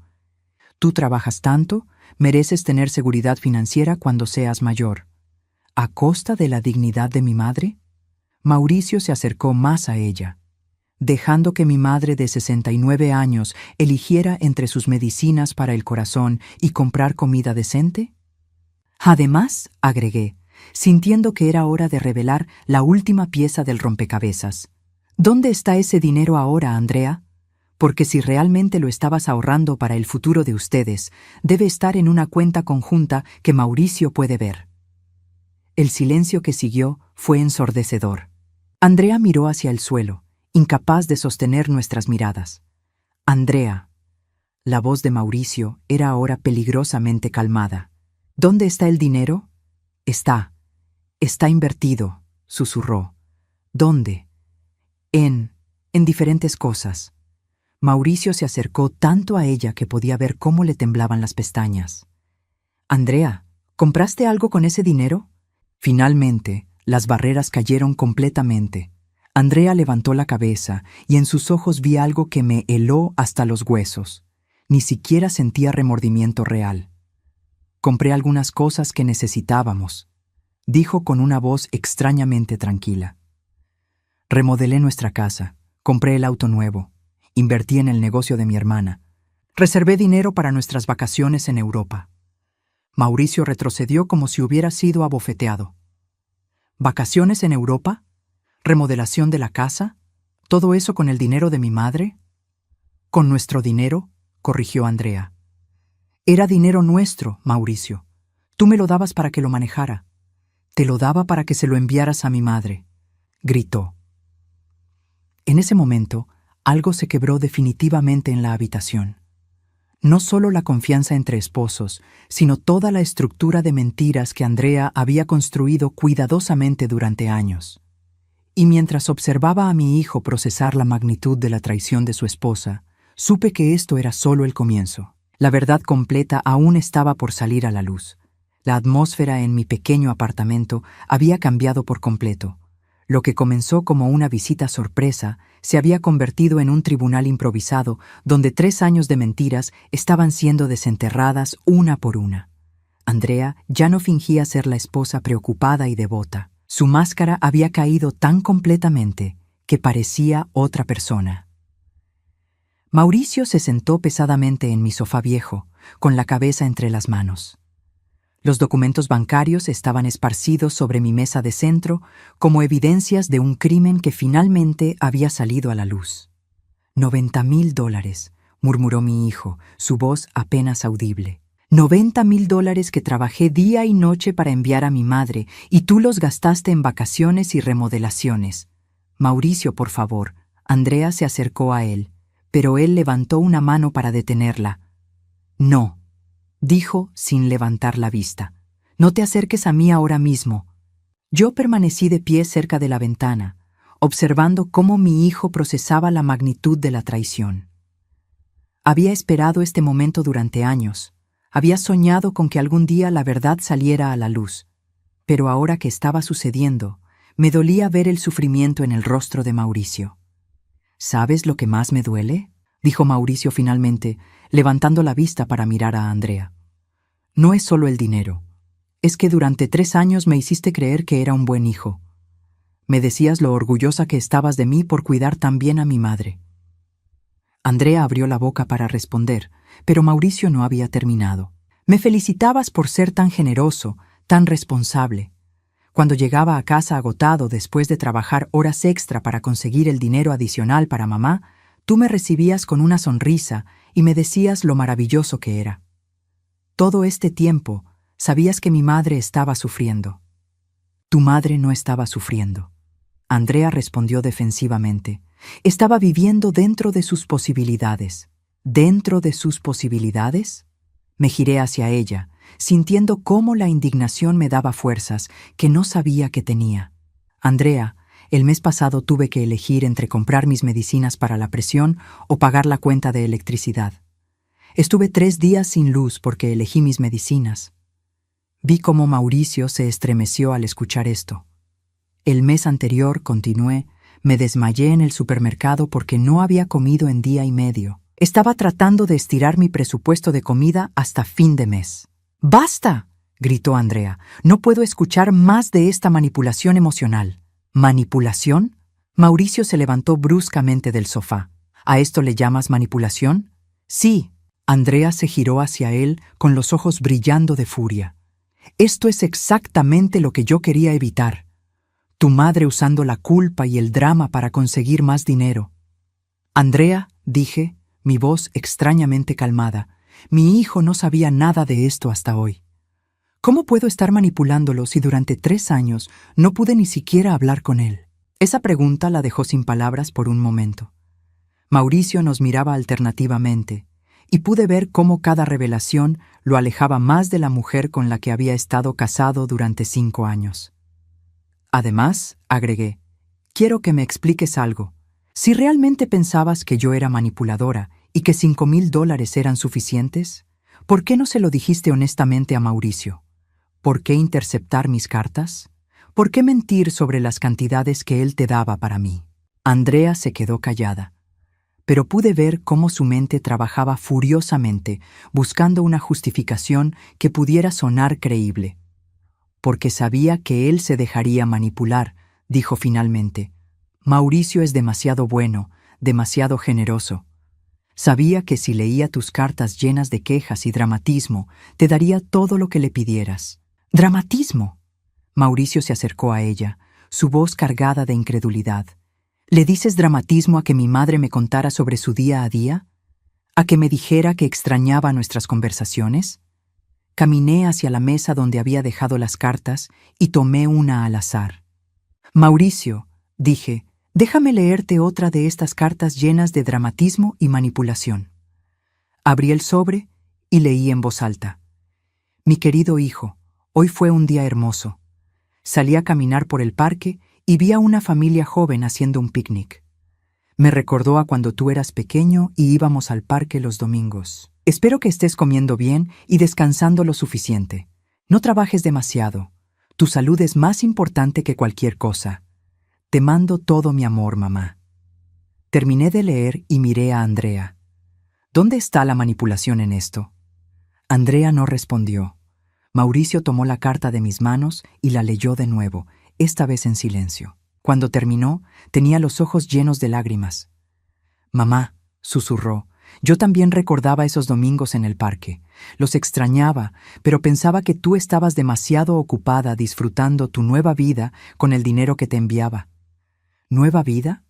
Tú trabajas tanto, mereces tener seguridad financiera cuando seas mayor. ¿A costa de la dignidad de mi madre?». Mauricio se acercó más a ella, dejando que mi madre de 69 años eligiera entre sus medicinas para el corazón y comprar comida decente. «Además», agregué, sintiendo que era hora de revelar la última pieza del rompecabezas, «¿dónde está ese dinero ahora, Andrea? Porque si realmente lo estabas ahorrando para el futuro de ustedes, debe estar en una cuenta conjunta que Mauricio puede ver». El silencio que siguió fue ensordecedor. Andrea miró hacia el suelo, incapaz de sostener nuestras miradas. «Andrea». La voz de Mauricio era ahora peligrosamente calmada. «¿Dónde está el dinero?». Está invertido», susurró. «¿Dónde?». En diferentes cosas». Mauricio se acercó tanto a ella que podía ver cómo le temblaban las pestañas. «Andrea, ¿compraste algo con ese dinero?». Finalmente, las barreras cayeron completamente. Andrea levantó la cabeza y en sus ojos vi algo que me heló hasta los huesos. Ni siquiera sentía remordimiento real. «Compré algunas cosas que necesitábamos», dijo con una voz extrañamente tranquila. «Remodelé nuestra casa, compré el auto nuevo, invertí en el negocio de mi hermana, reservé dinero para nuestras vacaciones en Europa». Mauricio retrocedió como si hubiera sido abofeteado. «¿Vacaciones en Europa? ¿Remodelación de la casa? ¿Todo eso con el dinero de mi madre?». «Con nuestro dinero», corrigió Andrea. «Era dinero nuestro, Mauricio. Tú me lo dabas para que lo manejara. Te lo daba para que se lo enviaras a mi madre», gritó. En ese momento, Algo se quebró definitivamente en la habitación. No solo la confianza entre esposos, sino toda la estructura de mentiras que Andrea había construido cuidadosamente durante años. Y mientras observaba a mi hijo procesar la magnitud de la traición de su esposa, supe que esto era solo el comienzo. La verdad completa aún estaba por salir a la luz. La atmósfera en mi pequeño apartamento había cambiado por completo. Lo que comenzó como una visita sorpresa se había convertido en un tribunal improvisado donde 3 años de mentiras estaban siendo desenterradas una por una. Andrea ya no fingía ser la esposa preocupada y devota. Su máscara había caído tan completamente que parecía otra persona. Mauricio se sentó pesadamente en mi sofá viejo, con la cabeza entre las manos. Los documentos bancarios estaban esparcidos sobre mi mesa de centro como evidencias de un crimen que finalmente había salido a la luz. $90,000, murmuró mi hijo, su voz apenas audible. $90,000 que trabajé día y noche para enviar a mi madre, y tú los gastaste en vacaciones y remodelaciones. Mauricio, por favor. Andrea se acercó a él, pero él levantó una mano para detenerla. No, dijo sin levantar la vista. No te acerques a mí ahora mismo. Yo permanecí de pie cerca de la ventana, observando cómo mi hijo procesaba la magnitud de la traición. Había esperado este momento durante años. Había soñado con que algún día la verdad saliera a la luz. Pero ahora que estaba sucediendo, me dolía ver el sufrimiento en el rostro de Mauricio. ¿Sabes lo que más me duele?, dijo Mauricio finalmente, levantando la vista para mirar a Andrea. No es solo el dinero. Es que durante 3 años me hiciste creer que era un buen hijo. Me decías lo orgullosa que estabas de mí por cuidar tan bien a mi madre. Andrea abrió la boca para responder, pero Mauricio no había terminado. Me felicitabas por ser tan generoso, tan responsable. Cuando llegaba a casa agotado después de trabajar horas extra para conseguir el dinero adicional para mamá, tú me recibías con una sonrisa y me decías lo maravilloso que era. Todo este tiempo sabías que mi madre estaba sufriendo. Tu madre no estaba sufriendo. Andrea respondió defensivamente. Estaba viviendo dentro de sus posibilidades. ¿Dentro de sus posibilidades? Me giré hacia ella, sintiendo cómo la indignación me daba fuerzas que no sabía que tenía. Andrea, el mes pasado tuve que elegir entre comprar mis medicinas para la presión o pagar la cuenta de electricidad. Estuve 3 días sin luz porque elegí mis medicinas. Vi cómo Mauricio se estremeció al escuchar esto. El mes anterior, continué, me desmayé en el supermercado porque no había comido en día y medio. Estaba tratando de estirar mi presupuesto de comida hasta fin de mes. ¡Basta!, gritó Andrea. No puedo escuchar más de esta manipulación emocional. ¿Manipulación? Mauricio se levantó bruscamente del sofá. ¿A esto le llamas manipulación? Sí. Andrea se giró hacia él con los ojos brillando de furia. Esto es exactamente lo que yo quería evitar. Tu madre usando la culpa y el drama para conseguir más dinero. Andrea, dije, mi voz extrañamente calmada, mi hijo no sabía nada de esto hasta hoy. ¿Cómo puedo estar manipulándolo si durante 3 años no pude ni siquiera hablar con él? Esa pregunta la dejó sin palabras por un momento. Mauricio nos miraba alternativamente, y pude ver cómo cada revelación lo alejaba más de la mujer con la que había estado casado durante 5 años. Además, agregué, quiero que me expliques algo. Si realmente pensabas que yo era manipuladora y que $5,000 eran suficientes, ¿por qué no se lo dijiste honestamente a Mauricio? ¿Por qué interceptar mis cartas? ¿Por qué mentir sobre las cantidades que él te daba para mí? Andrea se quedó callada, pero pude ver cómo su mente trabajaba furiosamente, buscando una justificación que pudiera sonar creíble. Porque sabía que él se dejaría manipular, dijo finalmente. Mauricio es demasiado bueno, demasiado generoso. Sabía que si leía tus cartas llenas de quejas y dramatismo, te daría todo lo que le pidieras. ¿Dramatismo? Mauricio se acercó a ella, su voz cargada de incredulidad. ¿Le dices dramatismo a que mi madre me contara sobre su día a día? ¿A que me dijera que extrañaba nuestras conversaciones? Caminé hacia la mesa donde había dejado las cartas y tomé una al azar. Mauricio, dije, Déjame leerte otra de estas cartas llenas de dramatismo y manipulación. Abrí el sobre y leí en voz alta. Mi querido hijo, hoy fue un día hermoso. Salí a caminar por el parque y vi a una familia joven haciendo un picnic. Me recordó a cuando tú eras pequeño y íbamos al parque los domingos. Espero que estés comiendo bien y descansando lo suficiente. No trabajes demasiado. Tu salud es más importante que cualquier cosa. Te mando todo mi amor, mamá. Terminé de leer y miré a Andrea. ¿Dónde está la manipulación en esto? Andrea no respondió. Mauricio tomó la carta de mis manos y la leyó de nuevo, esta vez en silencio. Cuando terminó, tenía los ojos llenos de lágrimas. Mamá, susurró, yo también recordaba esos domingos en el parque. Los extrañaba, pero pensaba que tú estabas demasiado ocupada disfrutando tu nueva vida con el dinero que te enviaba. ¿Nueva vida?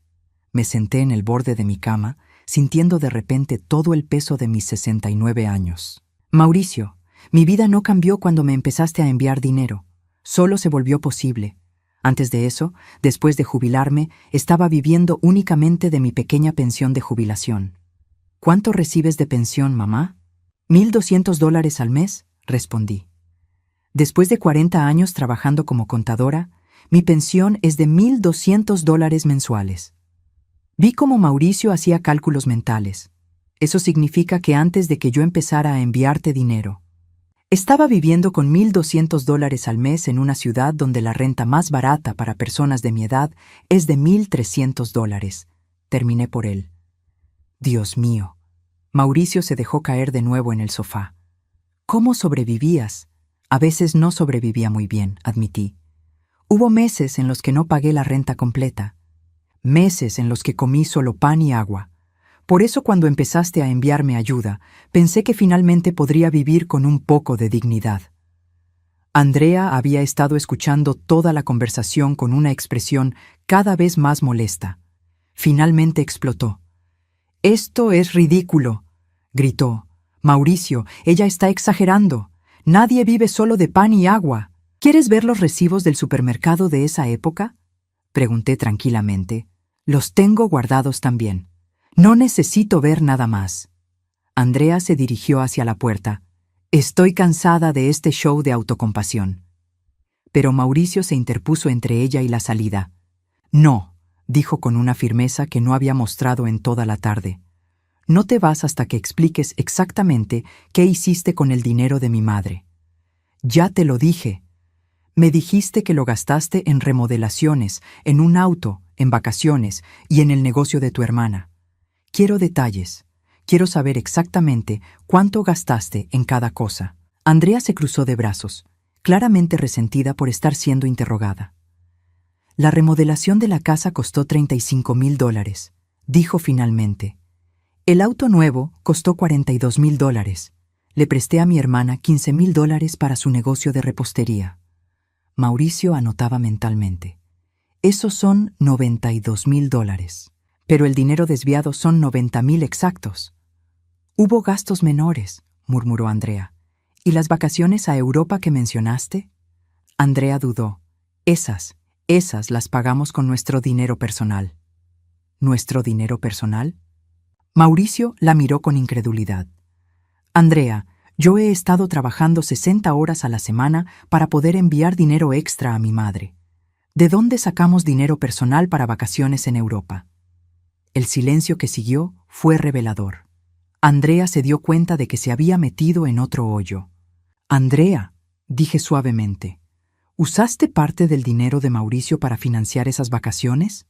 Me senté en el borde de mi cama, sintiendo de repente todo el peso de mis 69 años. Mauricio, mi vida no cambió cuando me empezaste a enviar dinero. Solo se volvió posible. Antes de eso, después de jubilarme, estaba viviendo únicamente de mi pequeña pensión de jubilación. ¿Cuánto recibes de pensión, mamá? $1,200 al mes, respondí. Después de 40 años trabajando como contadora, mi pensión es de $1,200 mensuales. Vi cómo Mauricio hacía cálculos mentales. Eso significa que antes de que yo empezara a enviarte dinero, estaba viviendo con $1,200 al mes en una ciudad donde la renta más barata para personas de mi edad es de $1,300. Terminé por él. Dios mío. Mauricio se dejó caer de nuevo en el sofá. ¿Cómo sobrevivías? A veces no sobrevivía muy bien, admití. Hubo meses en los que no pagué la renta completa. Meses en los que comí solo pan y agua. Por eso cuando empezaste a enviarme ayuda, pensé que finalmente podría vivir con un poco de dignidad. Andrea había estado escuchando toda la conversación con una expresión cada vez más molesta. Finalmente explotó. «Esto es ridículo», gritó. «Mauricio, ella está exagerando. Nadie vive solo de pan y agua. ¿Quieres ver los recibos del supermercado de esa época?», pregunté tranquilamente. «Los tengo guardados también. No necesito ver nada más». Andrea se dirigió hacia la puerta. «Estoy cansada de este show de autocompasión». Pero Mauricio se interpuso entre ella y la salida. «No», dijo con una firmeza que no había mostrado en toda la tarde. «No te vas hasta que expliques exactamente qué hiciste con el dinero de mi madre». «Ya te lo dije. Me dijiste que lo gastaste en remodelaciones, en un auto, en vacaciones y en el negocio de tu hermana. Quiero detalles. Quiero saber exactamente cuánto gastaste en cada cosa». Andrea se cruzó de brazos, claramente resentida por estar siendo interrogada. «La remodelación de la casa costó $35,000, dijo finalmente. El auto nuevo costó $42,000. Le presté a mi hermana $15,000 para su negocio de repostería». Mauricio anotaba mentalmente. «Esos son $92,000. Pero el dinero desviado son 90,000 exactos». «Hubo gastos menores», murmuró Andrea. «¿Y las vacaciones a Europa que mencionaste?» Andrea dudó. Esas las pagamos con nuestro dinero personal». «¿Nuestro dinero personal?» Mauricio la miró con incredulidad. «Andrea, yo he estado trabajando 60 horas a la semana para poder enviar dinero extra a mi madre. ¿De dónde sacamos dinero personal para vacaciones en Europa?». El silencio que siguió fue revelador. Andrea se dio cuenta de que se había metido en otro hoyo. «Andrea», dije suavemente, ¿usaste parte del dinero de Mauricio para financiar esas vacaciones?»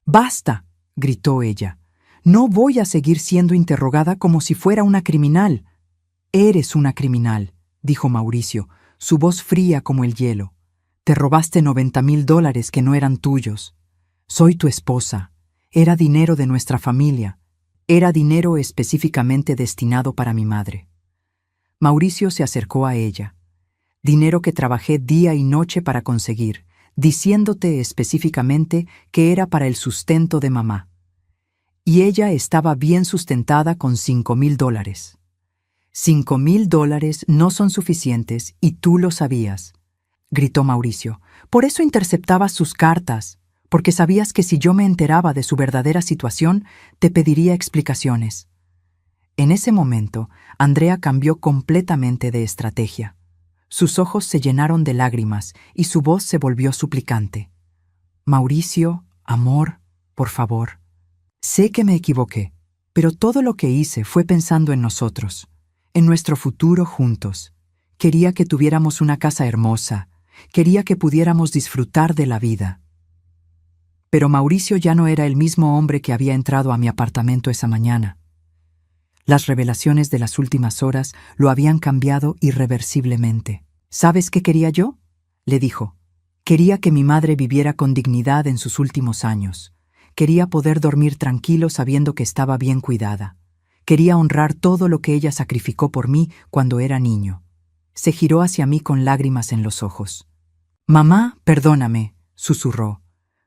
«¡Basta!», gritó ella. «No voy a seguir siendo interrogada como si fuera una criminal». «Eres una criminal», dijo Mauricio, su voz fría como el hielo. «Te robaste $90,000 que no eran tuyos. Soy tu esposa. Era dinero de nuestra familia. Era dinero específicamente destinado para mi madre». Mauricio se acercó a ella. «Dinero que trabajé día y noche para conseguir, diciéndote específicamente que era para el sustento de mamá. Y ella estaba bien sustentada con $5,000. $5,000 no son suficientes y tú lo sabías», gritó Mauricio. «Por eso interceptabas sus cartas, porque sabías que si yo me enteraba de su verdadera situación, te pediría explicaciones. En ese momento, Andrea cambió completamente de estrategia. Sus ojos se llenaron de lágrimas y su voz se volvió suplicante. Mauricio, amor, por favor. Sé que me equivoqué, pero todo lo que hice fue pensando en nosotros, en nuestro futuro juntos. Quería que tuviéramos una casa hermosa, quería que pudiéramos disfrutar de la vida. Pero Mauricio ya no era el mismo hombre que había entrado a mi apartamento esa mañana. Las revelaciones de las últimas horas lo habían cambiado irreversiblemente. ¿Sabes qué quería yo?, le dijo. Quería que mi madre viviera con dignidad en sus últimos años. Quería poder dormir tranquilo sabiendo que estaba bien cuidada. Quería honrar todo lo que ella sacrificó por mí cuando era niño. Se giró hacia mí con lágrimas en los ojos. «Mamá, perdóname», susurró.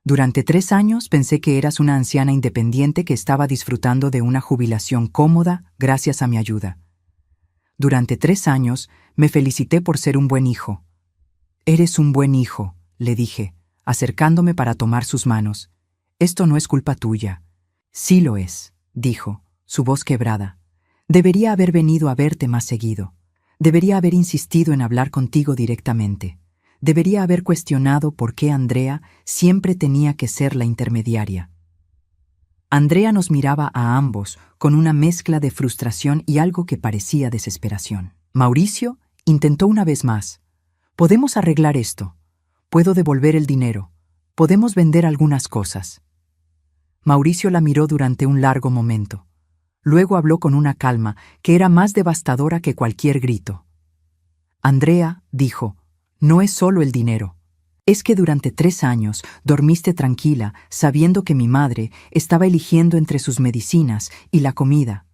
«Durante 3 años pensé que eras una anciana independiente que estaba disfrutando de una jubilación cómoda gracias a mi ayuda. Durante 3 años me felicité por ser un buen hijo». «Eres un buen hijo», le dije, acercándome para tomar sus manos. «Esto no es culpa tuya». «Sí lo es», dijo, su voz quebrada. «Debería haber venido a verte más seguido. Debería haber insistido en hablar contigo directamente. Debería haber cuestionado por qué Andrea siempre tenía que ser la intermediaria». Andrea nos miraba a ambos con una mezcla de frustración y algo que parecía desesperación. Mauricio intentó una vez más. «Podemos arreglar esto. Puedo devolver el dinero. Podemos vender algunas cosas». Mauricio la miró durante un largo momento. Luego habló con una calma que era más devastadora que cualquier grito. «Andrea», dijo, «no es solo el dinero. Es que durante 3 años dormiste tranquila sabiendo que mi madre estaba eligiendo entre sus medicinas y la comida.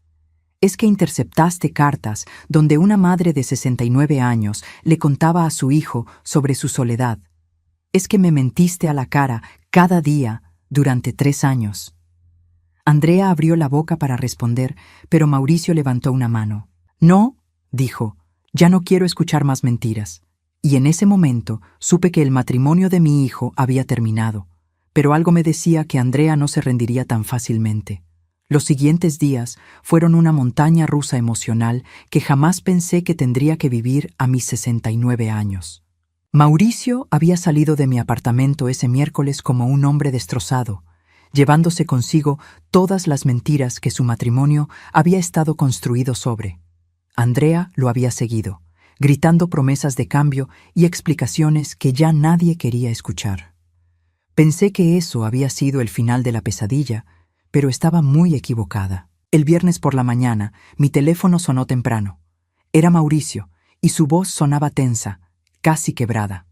Es que interceptaste cartas donde una madre de 69 años le contaba a su hijo sobre su soledad. Es que me mentiste a la cara cada día durante 3 años». Andrea abrió la boca para responder, pero Mauricio levantó una mano. «No», dijo, «ya no quiero escuchar más mentiras». Y en ese momento supe que el matrimonio de mi hijo había terminado, pero algo me decía que Andrea no se rendiría tan fácilmente. Los siguientes días fueron una montaña rusa emocional que jamás pensé que tendría que vivir a mis 69 años. Mauricio había salido de mi apartamento ese miércoles como un hombre destrozado, llevándose consigo todas las mentiras que su matrimonio había estado construido sobre. Andrea lo había seguido, gritando promesas de cambio y explicaciones que ya nadie quería escuchar. Pensé que eso había sido el final de la pesadilla, pero estaba muy equivocada. El viernes por la mañana, mi teléfono sonó temprano. Era Mauricio, y su voz sonaba tensa, casi quebrada.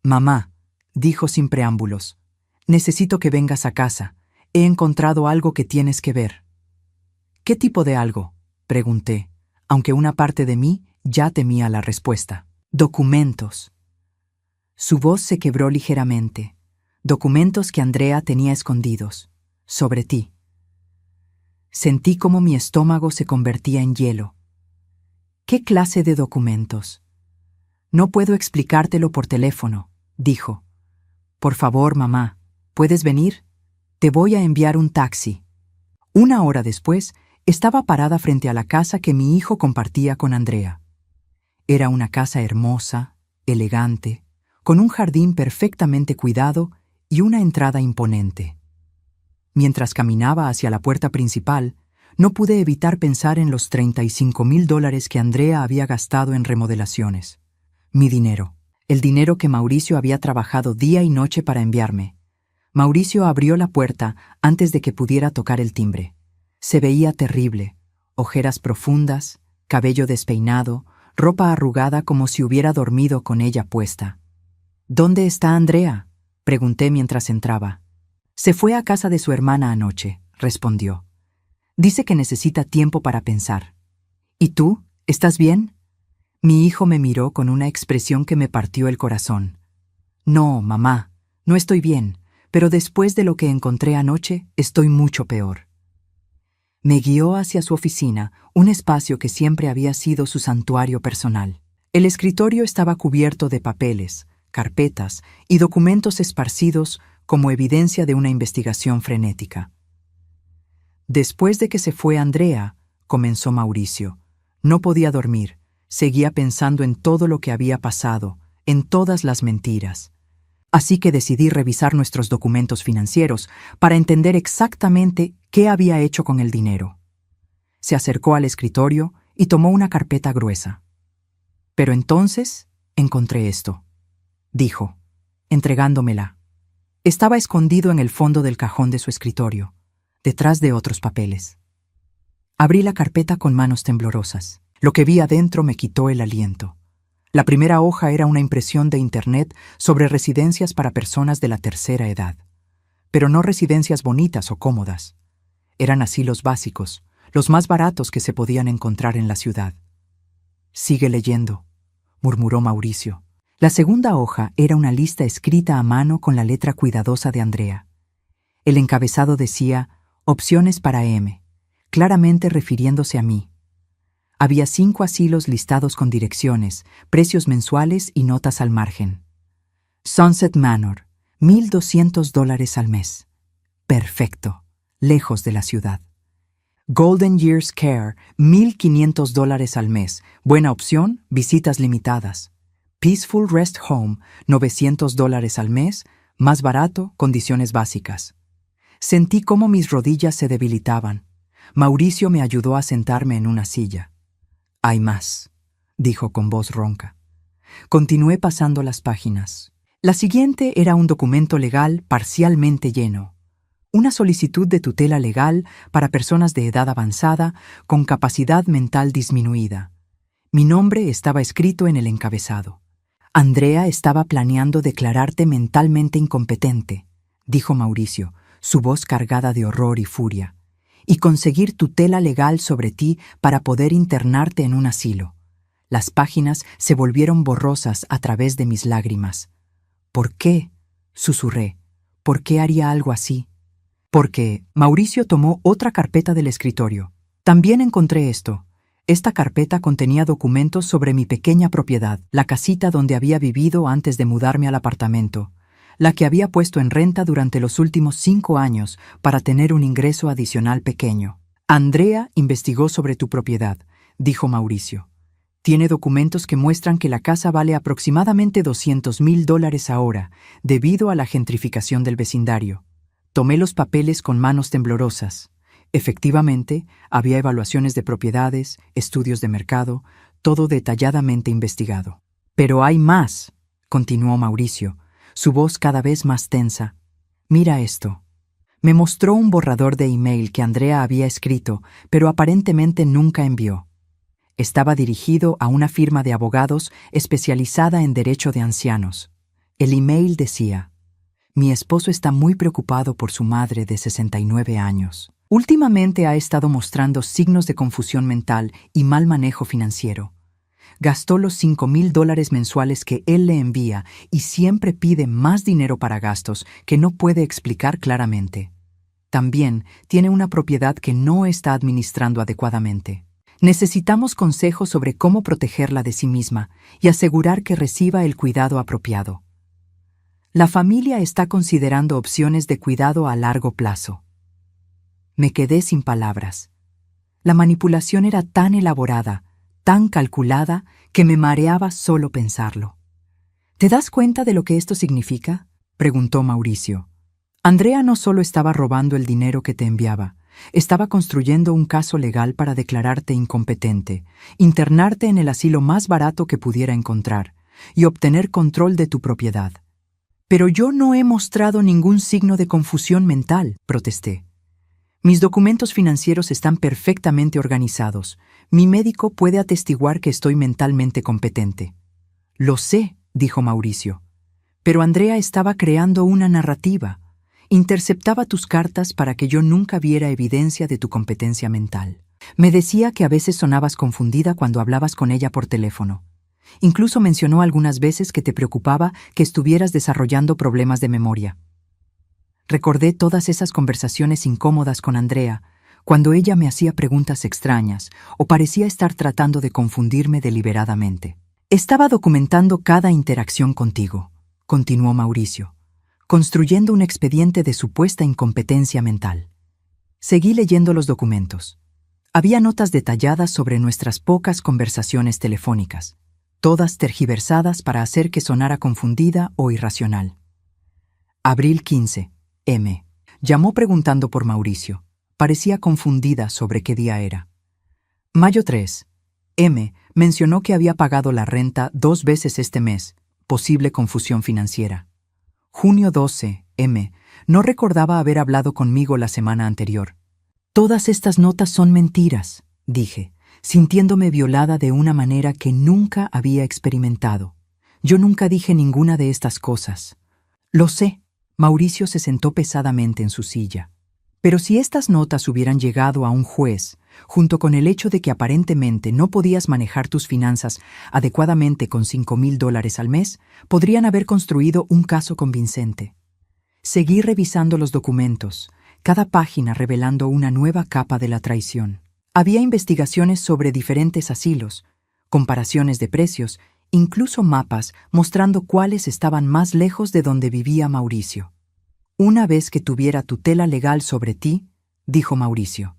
«Mamá», dijo sin preámbulos, «necesito que vengas a casa. He encontrado algo que tienes que ver». «¿Qué tipo de algo?», pregunté, aunque una parte de mí ya temía la respuesta. «Documentos». Su voz se quebró ligeramente. «Documentos que Andrea tenía escondidos. Sobre ti». Sentí como mi estómago se convertía en hielo. «¿Qué clase de documentos?». «No puedo explicártelo por teléfono», dijo. «Por favor, mamá, ¿puedes venir? Te voy a enviar un taxi». 1 hora después, estaba parada frente a la casa que mi hijo compartía con Andrea. Era una casa hermosa, elegante, con un jardín perfectamente cuidado y una entrada imponente. Mientras caminaba hacia la puerta principal, no pude evitar pensar en los $35,000 que Andrea había gastado en remodelaciones. Mi dinero. El dinero que Mauricio había trabajado día y noche para enviarme. Mauricio abrió la puerta antes de que pudiera tocar el timbre. Se veía terrible. Ojeras profundas, cabello despeinado, ropa arrugada como si hubiera dormido con ella puesta. «¿Dónde está Andrea?», pregunté mientras entraba. «Se fue a casa de su hermana anoche», respondió. «Dice que necesita tiempo para pensar». «¿Y tú? ¿Estás bien?». Mi hijo me miró con una expresión que me partió el corazón. «No, mamá, no estoy bien, pero después de lo que encontré anoche, estoy mucho peor». Me guió hacia su oficina, un espacio que siempre había sido su santuario personal. El escritorio estaba cubierto de papeles, carpetas y documentos esparcidos como evidencia de una investigación frenética. Después de que se fue Andrea, comenzó Mauricio, no podía dormir, seguía pensando en todo lo que había pasado, en todas las mentiras. Así que decidí revisar nuestros documentos financieros para entender exactamente qué había hecho con el dinero. Se acercó al escritorio y tomó una carpeta gruesa. Pero entonces encontré esto, dijo, entregándomela. Estaba escondido en el fondo del cajón de su escritorio, detrás de otros papeles. Abrí la carpeta con manos temblorosas. Lo que vi adentro me quitó el aliento. La primera hoja era una impresión de Internet sobre residencias para personas de la tercera edad. Pero no residencias bonitas o cómodas. Eran asilos básicos, los más baratos que se podían encontrar en la ciudad. «Sigue leyendo», murmuró Mauricio. La segunda hoja era una lista escrita a mano con la letra cuidadosa de Andrea. El encabezado decía, «Opciones para M», claramente refiriéndose a mí. Había 5 asilos listados con direcciones, precios mensuales y notas al margen. Sunset Manor, $1,200 al mes. Perfecto, lejos de la ciudad. Golden Years Care, $1,500 al mes. Buena opción, visitas limitadas. Peaceful Rest Home, $900 al mes. Más barato, condiciones básicas. Sentí cómo mis rodillas se debilitaban. Mauricio me ayudó a sentarme en una silla. «Hay más», dijo con voz ronca. Continué pasando las páginas. La siguiente era un documento legal parcialmente lleno. Una solicitud de tutela legal para personas de edad avanzada con capacidad mental disminuida. Mi nombre estaba escrito en el encabezado. «Andrea estaba planeando declararte mentalmente incompetente», dijo Mauricio, su voz cargada de horror y furia, «y conseguir tutela legal sobre ti para poder internarte en un asilo». Las páginas se volvieron borrosas a través de mis lágrimas. «¿Por qué?», susurré. «¿Por qué haría algo así?». Porque Mauricio tomó otra carpeta del escritorio. También encontré esto. Esta carpeta contenía documentos sobre mi pequeña propiedad, la casita donde había vivido antes de mudarme al apartamento, la que había puesto en renta durante los últimos 5 años para tener un ingreso adicional pequeño. «Andrea investigó sobre tu propiedad», dijo Mauricio. «Tiene documentos que muestran que la casa vale aproximadamente $200,000 ahora, debido a la gentrificación del vecindario». Tomé los papeles con manos temblorosas. Efectivamente, había evaluaciones de propiedades, estudios de mercado, todo detalladamente investigado. «Pero hay más», continuó Mauricio, su voz cada vez más tensa. «Mira esto». Me mostró un borrador de email que Andrea había escrito, pero aparentemente nunca envió. Estaba dirigido a una firma de abogados especializada en derecho de ancianos. El email decía: «Mi esposo está muy preocupado por su madre de 69 años. Últimamente ha estado mostrando signos de confusión mental y mal manejo financiero. Gastó los $5,000 mensuales que él le envía y siempre pide más dinero para gastos que no puede explicar claramente. También tiene una propiedad que no está administrando adecuadamente. Necesitamos consejos sobre cómo protegerla de sí misma y asegurar que reciba el cuidado apropiado. La familia está considerando opciones de cuidado a largo plazo». Me quedé sin palabras. La manipulación era tan elaborada, tan calculada, que me mareaba solo pensarlo. «¿Te das cuenta de lo que esto significa?», preguntó Mauricio. «Andrea no solo estaba robando el dinero que te enviaba, estaba construyendo un caso legal para declararte incompetente, internarte en el asilo más barato que pudiera encontrar y obtener control de tu propiedad». «Pero yo no he mostrado ningún signo de confusión mental», protesté. «Mis documentos financieros están perfectamente organizados. Mi médico puede atestiguar que estoy mentalmente competente». «Lo sé», dijo Mauricio. «Pero Andrea estaba creando una narrativa. Interceptaba tus cartas para que yo nunca viera evidencia de tu competencia mental. Me decía que a veces sonabas confundida cuando hablabas con ella por teléfono. Incluso mencionó algunas veces que te preocupaba que estuvieras desarrollando problemas de memoria». Recordé todas esas conversaciones incómodas con Andrea, cuando ella me hacía preguntas extrañas o parecía estar tratando de confundirme deliberadamente. «Estaba documentando cada interacción contigo», continuó Mauricio. construyendo un expediente de supuesta incompetencia mental. Seguí leyendo los documentos. Había notas detalladas sobre nuestras pocas conversaciones telefónicas, todas tergiversadas para hacer que sonara confundida o irracional. Abril 15, M. Llamó preguntando por Mauricio. Parecía confundida sobre qué día era. Mayo 3. M. Mencionó que había pagado la renta 2 veces este mes, posible confusión financiera. Junio 12. M. No recordaba haber hablado conmigo la semana anterior. Todas estas notas son mentiras, dije, sintiéndome violada de una manera que nunca había experimentado. Yo nunca dije ninguna de estas cosas. Lo sé. Mauricio se sentó pesadamente en su silla. Pero si estas notas hubieran llegado a un juez, junto con el hecho de que aparentemente no podías manejar tus finanzas adecuadamente con $5,000 al mes, podrían haber construido un caso convincente. Seguí revisando los documentos, cada página revelando una nueva capa de la traición. Había investigaciones sobre diferentes asilos, comparaciones de precios, incluso mapas mostrando cuáles estaban más lejos de donde vivía Mauricio. Una vez que tuviera tutela legal sobre ti, dijo Mauricio,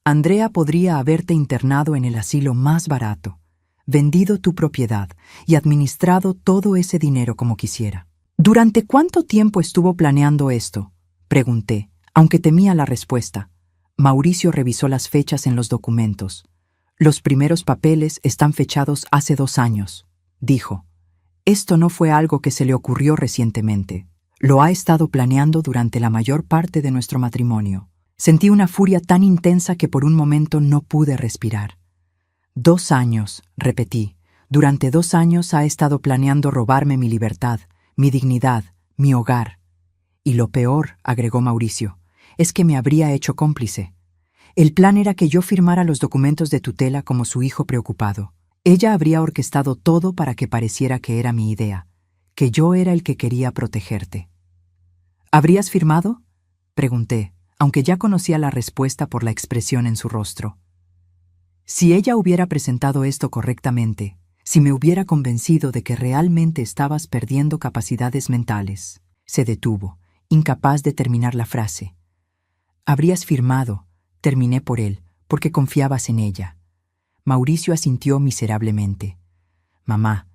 Andrea podría haberte internado en el asilo más barato, vendido tu propiedad y administrado todo ese dinero como quisiera. ¿Durante cuánto tiempo estuvo planeando esto?, pregunté, aunque temía la respuesta. Mauricio revisó las fechas en los documentos. Los primeros papeles están fechados hace 2 años, dijo. Esto no fue algo que se le ocurrió recientemente. Lo ha estado planeando durante la mayor parte de nuestro matrimonio. Sentí una furia tan intensa que por un momento no pude respirar. 2 años, repetí. Durante 2 años ha estado planeando robarme mi libertad, mi dignidad, mi hogar. Y lo peor, agregó Mauricio, es que me habría hecho cómplice. El plan era que yo firmara los documentos de tutela como su hijo preocupado. Ella habría orquestado todo para que pareciera que era mi idea, que yo era el que quería protegerte. ¿Habrías firmado?, pregunté, aunque ya conocía la respuesta por la expresión en su rostro. Si ella hubiera presentado esto correctamente, si me hubiera convencido de que realmente estabas perdiendo capacidades mentales. Se detuvo, incapaz de terminar la frase. Habrías firmado, terminé por él, porque confiabas en ella. Mauricio asintió miserablemente. Mamá,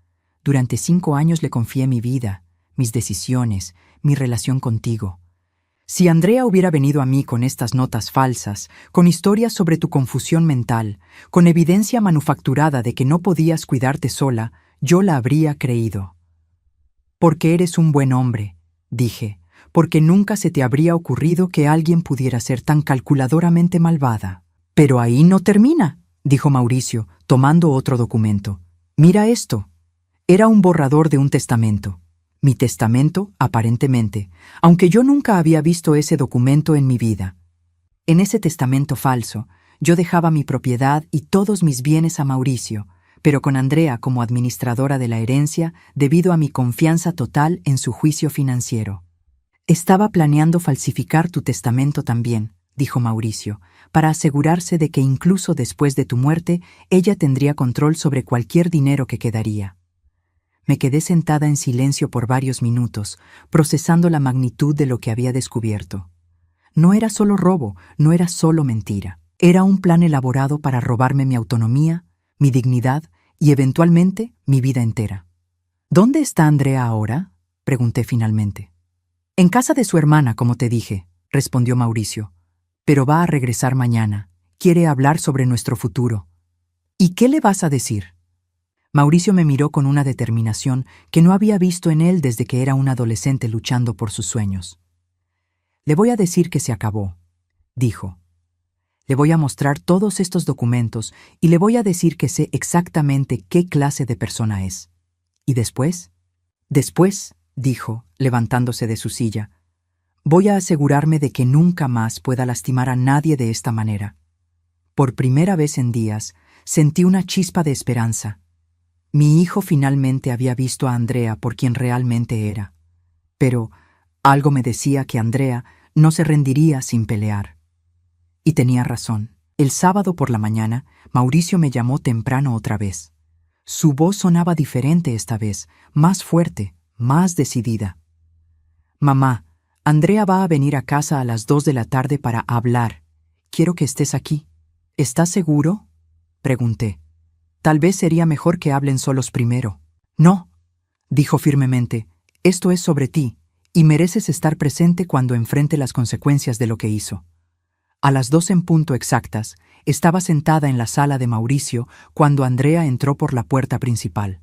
durante 5 años le confié mi vida, mis decisiones, mi relación contigo. Si Andrea hubiera venido a mí con estas notas falsas, con historias sobre tu confusión mental, con evidencia manufacturada de que no podías cuidarte sola, yo la habría creído. Porque eres un buen hombre, dije, porque nunca se te habría ocurrido que alguien pudiera ser tan calculadoramente malvada. Pero ahí no termina, dijo Mauricio, tomando otro documento. Mira esto. Era un borrador de un testamento. Mi testamento, aparentemente, aunque yo nunca había visto ese documento en mi vida. En ese testamento falso, yo dejaba mi propiedad y todos mis bienes a Mauricio, pero con Andrea como administradora de la herencia debido a mi confianza total en su juicio financiero. Estaba planeando falsificar tu testamento también, dijo Mauricio, para asegurarse de que incluso después de tu muerte ella tendría control sobre cualquier dinero que quedaría. Me quedé sentada en silencio por varios minutos, procesando la magnitud de lo que había descubierto. No era solo robo, no era solo mentira. Era un plan elaborado para robarme mi autonomía, mi dignidad y, eventualmente, mi vida entera. ¿Dónde está Andrea ahora?, pregunté finalmente. En casa de su hermana, como te dije, respondió Mauricio. Pero va a regresar mañana. Quiere hablar sobre nuestro futuro. ¿Y qué le vas a decir? Mauricio me miró con una determinación que no había visto en él desde que era un adolescente luchando por sus sueños. Le voy a decir que se acabó, dijo. Le voy a mostrar todos estos documentos y le voy a decir que sé exactamente qué clase de persona es. ¿Y después? Después, dijo, levantándose de su silla, voy a asegurarme de que nunca más pueda lastimar a nadie de esta manera. Por primera vez en días, sentí una chispa de esperanza. Mi hijo finalmente había visto a Andrea por quien realmente era. Pero algo me decía que Andrea no se rendiría sin pelear. Y tenía razón. El sábado por la mañana, Mauricio me llamó temprano otra vez. Su voz sonaba diferente esta vez, más fuerte, más decidida. Mamá, Andrea va a venir a casa a las 2 de la tarde para hablar. Quiero que estés aquí. ¿Estás seguro?, pregunté. Tal vez sería mejor que hablen solos primero. No, dijo firmemente, esto es sobre ti, y mereces estar presente cuando enfrente las consecuencias de lo que hizo. A las 2 en punto exactas, estaba sentada en la sala de Mauricio cuando Andrea entró por la puerta principal.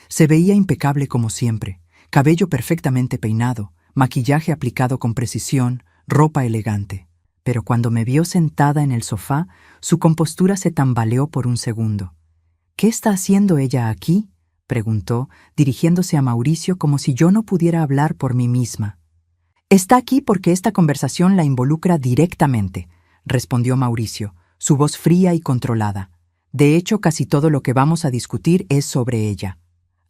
Se veía impecable como siempre, cabello perfectamente peinado, maquillaje aplicado con precisión, ropa elegante. Pero cuando me vio sentada en el sofá, su compostura se tambaleó por un segundo. ¿Qué está haciendo ella aquí?, preguntó, dirigiéndose a Mauricio como si yo no pudiera hablar por mí misma. Está aquí porque esta conversación la involucra directamente, respondió Mauricio, su voz fría y controlada. De hecho, casi todo lo que vamos a discutir es sobre ella.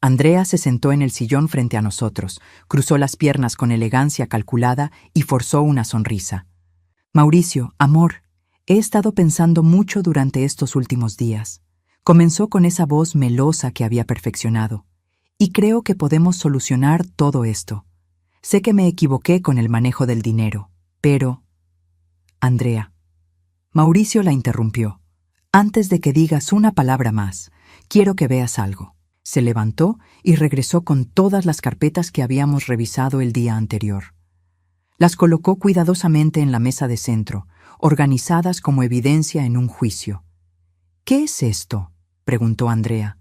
Andrea se sentó en el sillón frente a nosotros, cruzó las piernas con elegancia calculada y forzó una sonrisa. Mauricio, amor, he estado pensando mucho durante estos últimos días. Comenzó con esa voz melosa que había perfeccionado. Y creo que podemos solucionar todo esto. Sé que me equivoqué con el manejo del dinero, pero... Andrea. Mauricio la interrumpió. Antes de que digas una palabra más, quiero que veas algo. Se levantó y regresó con todas las carpetas que habíamos revisado el día anterior. Las colocó cuidadosamente en la mesa de centro, organizadas como evidencia en un juicio. ¿Qué es esto?, preguntó Andrea,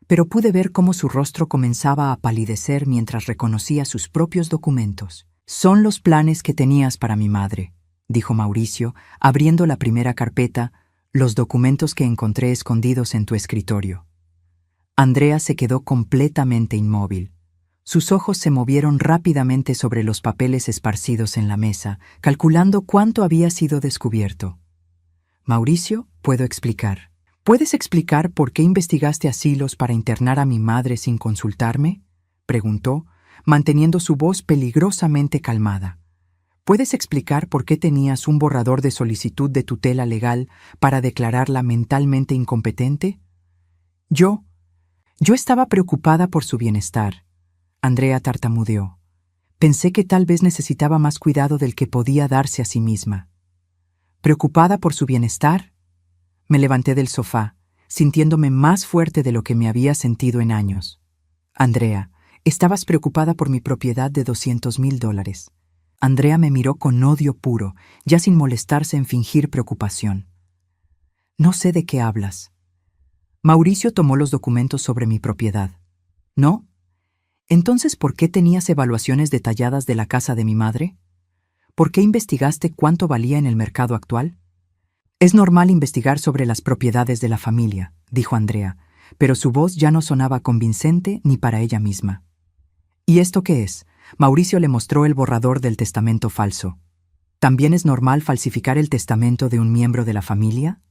pero pude ver cómo su rostro comenzaba a palidecer mientras reconocía sus propios documentos. Son los planes que tenías para mi madre, dijo Mauricio, abriendo la primera carpeta, los documentos que encontré escondidos en tu escritorio. Andrea se quedó completamente inmóvil. Sus ojos se movieron rápidamente sobre los papeles esparcidos en la mesa, calculando cuánto había sido descubierto. Mauricio, puedo explicar. ¿Puedes explicar por qué investigaste asilos para internar a mi madre sin consultarme?, preguntó, manteniendo su voz peligrosamente calmada. ¿Puedes explicar por qué tenías un borrador de solicitud de tutela legal para declararla mentalmente incompetente? Yo estaba preocupada por su bienestar. Andrea tartamudeó. Pensé que tal vez necesitaba más cuidado del que podía darse a sí misma. ¿Preocupada por su bienestar? Me levanté del sofá, sintiéndome más fuerte de lo que me había sentido en años. Andrea, estabas preocupada por mi propiedad de $200,000. Andrea me miró con odio puro, ya sin molestarse en fingir preocupación. No sé de qué hablas. Mauricio tomó los documentos sobre mi propiedad. ¿No? Entonces, ¿por qué tenías evaluaciones detalladas de la casa de mi madre? ¿Por qué investigaste cuánto valía en el mercado actual? Es normal investigar sobre las propiedades de la familia, dijo Andrea, pero su voz ya no sonaba convincente ni para ella misma. ¿Y esto qué es? Mauricio le mostró el borrador del testamento falso. ¿También es normal falsificar el testamento de un miembro de la familia?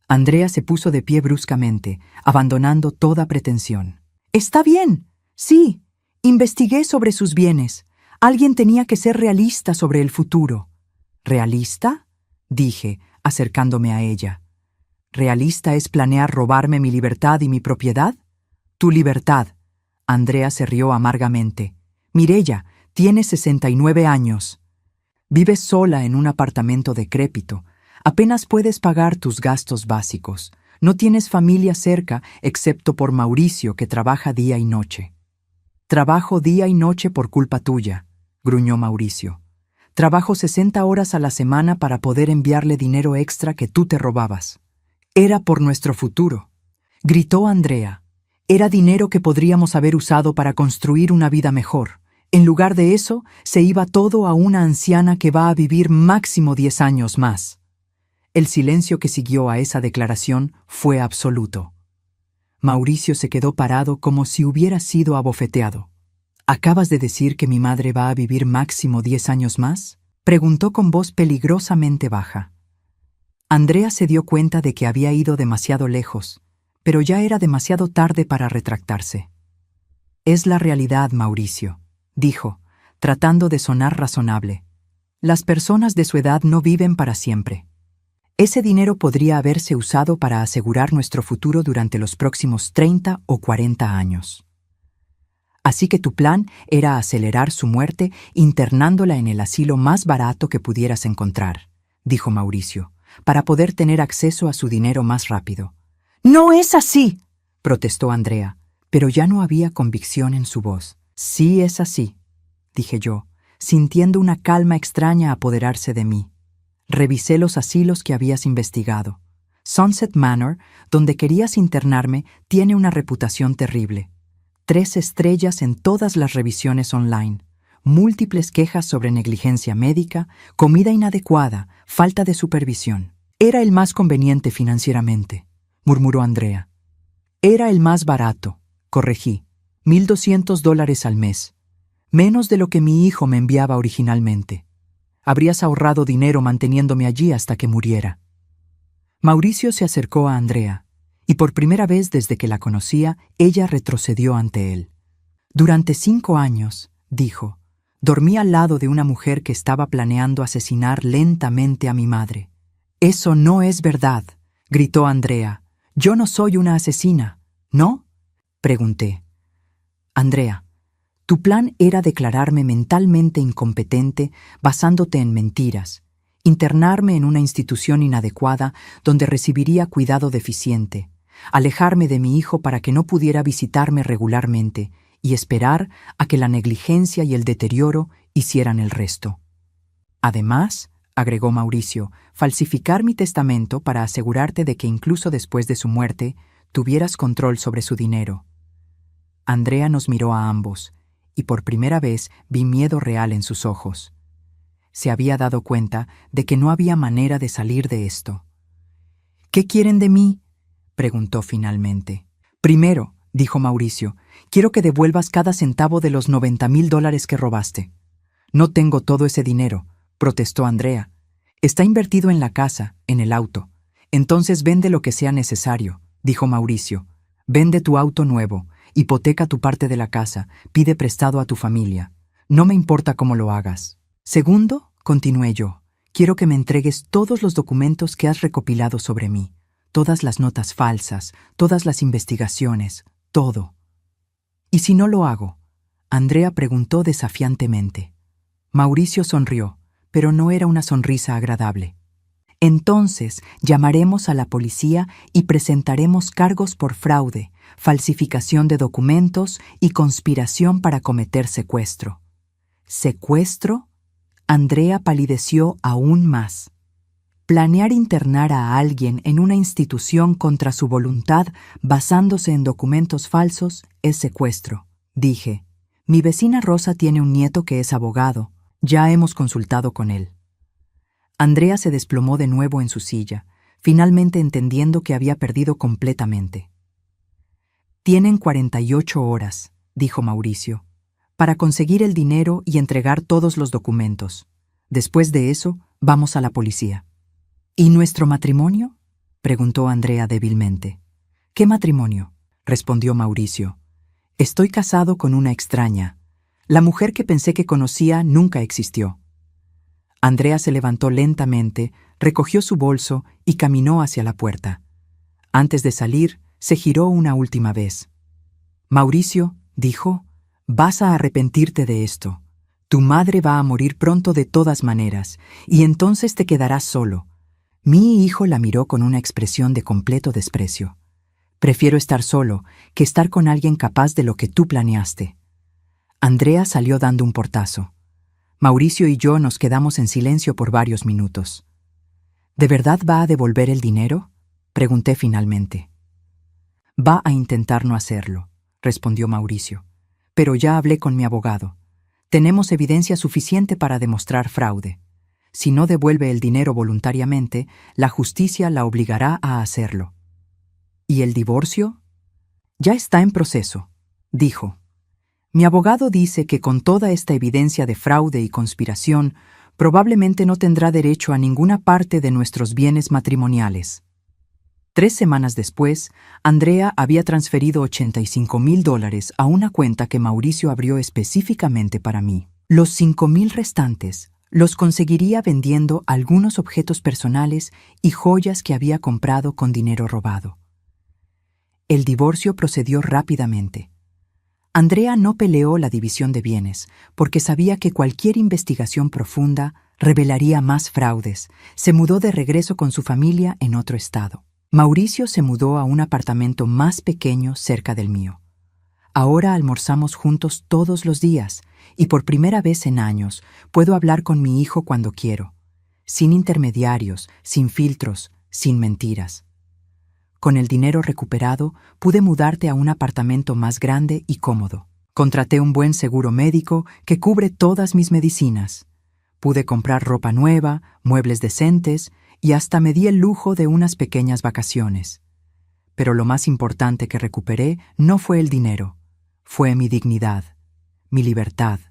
Andrea se puso de pie bruscamente, abandonando toda pretensión. Está bien, sí, investigué sobre sus bienes. Alguien tenía que ser realista sobre el futuro. ¿Realista?, dije, acercándome a ella. ¿Realista es planear robarme mi libertad y mi propiedad? Tu libertad. Andrea se rió amargamente. Mireya, tienes 69 años. Vives sola en un apartamento decrépito. Apenas puedes pagar tus gastos básicos. No tienes familia cerca, excepto por Mauricio, que trabaja día y noche. Trabajo día y noche por culpa tuya, gruñó Mauricio. Trabajo 60 horas a la semana para poder enviarle dinero extra que tú te robabas. Era por nuestro futuro, gritó Andrea. Era dinero que podríamos haber usado para construir una vida mejor. En lugar de eso, se iba todo a una anciana que va a vivir máximo 10 años más. El silencio que siguió a esa declaración fue absoluto. Mauricio se quedó parado como si hubiera sido abofeteado. ¿Acabas de decir que mi madre va a vivir máximo 10 años más?, preguntó con voz peligrosamente baja. Andrea se dio cuenta de que había ido demasiado lejos, pero ya era demasiado tarde para retractarse. Es la realidad, Mauricio, dijo, tratando de sonar razonable. Las personas de su edad no viven para siempre. Ese dinero podría haberse usado para asegurar nuestro futuro durante los próximos 30 o 40 años. Así que tu plan era acelerar su muerte internándola en el asilo más barato que pudieras encontrar, dijo Mauricio, para poder tener acceso a su dinero más rápido. ¡No es así!, protestó Andrea, pero ya no había convicción en su voz. Sí es así, dije yo, sintiendo una calma extraña apoderarse de mí. Revisé los asilos que habías investigado. Sunset Manor, donde querías internarme, tiene una reputación terrible. 3 estrellas en todas las revisiones online. Múltiples quejas sobre negligencia médica, comida inadecuada, falta de supervisión. Era el más conveniente financieramente, murmuró Andrea. Era el más barato, corregí. $1,200 al mes. Menos de lo que mi hijo me enviaba originalmente. Habrías ahorrado dinero manteniéndome allí hasta que muriera. Mauricio se acercó a Andrea, y por primera vez desde que la conocía, ella retrocedió ante él. Durante 5 años, dijo, dormí al lado de una mujer que estaba planeando asesinar lentamente a mi madre. Eso no es verdad, gritó Andrea. Yo no soy una asesina, ¿no?, pregunté. Andrea, tu plan era declararme mentalmente incompetente basándote en mentiras, internarme en una institución inadecuada donde recibiría cuidado deficiente, alejarme de mi hijo para que no pudiera visitarme regularmente y esperar a que la negligencia y el deterioro hicieran el resto. Además, agregó Mauricio, falsificar mi testamento para asegurarte de que incluso después de su muerte tuvieras control sobre su dinero. Andrea nos miró a ambos, y por primera vez vi miedo real en sus ojos. Se había dado cuenta de que no había manera de salir de esto. ¿Qué quieren de mí?, preguntó finalmente. Primero, dijo Mauricio, quiero que devuelvas cada centavo de los $90,000 que robaste. No tengo todo ese dinero, protestó Andrea. Está invertido en la casa, en el auto. Entonces vende lo que sea necesario, dijo Mauricio. Vende tu auto nuevo, hipoteca tu parte de la casa, pide prestado a tu familia. No me importa cómo lo hagas. Segundo, continué yo, quiero que me entregues todos los documentos que has recopilado sobre mí, todas las notas falsas, todas las investigaciones, todo. ¿Y si no lo hago?, Andrea preguntó desafiantemente. Mauricio sonrió, pero no era una sonrisa agradable. Entonces llamaremos a la policía y presentaremos cargos por fraude, falsificación de documentos y conspiración para cometer secuestro. ¿Secuestro? Andrea palideció aún más. Planear internar a alguien en una institución contra su voluntad basándose en documentos falsos es secuestro, dije. Mi vecina Rosa tiene un nieto que es abogado. Ya hemos consultado con él. Andrea se desplomó de nuevo en su silla, finalmente entendiendo que había perdido completamente. Tienen 48 horas, dijo Mauricio, para conseguir el dinero y entregar todos los documentos. Después de eso, vamos a la policía. ¿Y nuestro matrimonio?, preguntó Andrea débilmente. ¿Qué matrimonio?, respondió Mauricio. Estoy casado con una extraña. La mujer que pensé que conocía nunca existió. Andrea se levantó lentamente, recogió su bolso y caminó hacia la puerta. Antes de salir, se giró una última vez. Mauricio, dijo, vas a arrepentirte de esto. Tu madre va a morir pronto de todas maneras, y entonces te quedarás solo. Mi hijo la miró con una expresión de completo desprecio. Prefiero estar solo que estar con alguien capaz de lo que tú planeaste. Andrea salió dando un portazo. Mauricio y yo nos quedamos en silencio por varios minutos. ¿De verdad va a devolver el dinero?, pregunté finalmente. Va a intentar no hacerlo, respondió Mauricio. Pero ya hablé con mi abogado. Tenemos evidencia suficiente para demostrar fraude. Si no devuelve el dinero voluntariamente, la justicia la obligará a hacerlo. ¿Y el divorcio? Ya está en proceso, dijo. Mi abogado dice que con toda esta evidencia de fraude y conspiración, probablemente no tendrá derecho a ninguna parte de nuestros bienes matrimoniales. 3 semanas después, Andrea había transferido $85,000 a una cuenta que Mauricio abrió específicamente para mí. Los 5,000 restantes los conseguiría vendiendo algunos objetos personales y joyas que había comprado con dinero robado. El divorcio procedió rápidamente. Andrea no peleó la división de bienes, porque sabía que cualquier investigación profunda revelaría más fraudes. Se mudó de regreso con su familia en otro estado. Mauricio se mudó a un apartamento más pequeño cerca del mío. Ahora almorzamos juntos todos los días y por primera vez en años puedo hablar con mi hijo cuando quiero, sin intermediarios, sin filtros, sin mentiras. Con el dinero recuperado pude mudarte a un apartamento más grande y cómodo. Contraté un buen seguro médico que cubre todas mis medicinas. Pude comprar ropa nueva, muebles decentes y hasta me di el lujo de unas pequeñas vacaciones. Pero lo más importante que recuperé no fue el dinero, fue mi dignidad, mi libertad,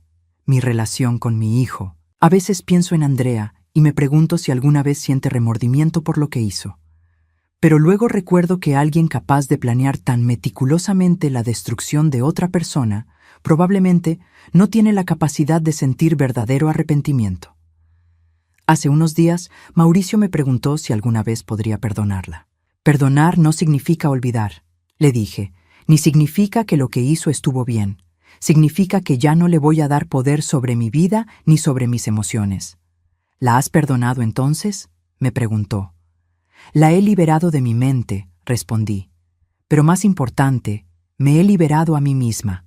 mi relación con mi hijo. A veces pienso en Andrea y me pregunto si alguna vez siente remordimiento por lo que hizo. Pero luego recuerdo que alguien capaz de planear tan meticulosamente la destrucción de otra persona probablemente no tiene la capacidad de sentir verdadero arrepentimiento. Hace unos días, Mauricio me preguntó si alguna vez podría perdonarla. Perdonar no significa olvidar, le dije, ni significa que lo que hizo estuvo bien. Significa que ya no le voy a dar poder sobre mi vida ni sobre mis emociones. ¿La has perdonado entonces?, me preguntó. La he liberado de mi mente, respondí. Pero más importante, me he liberado a mí misma.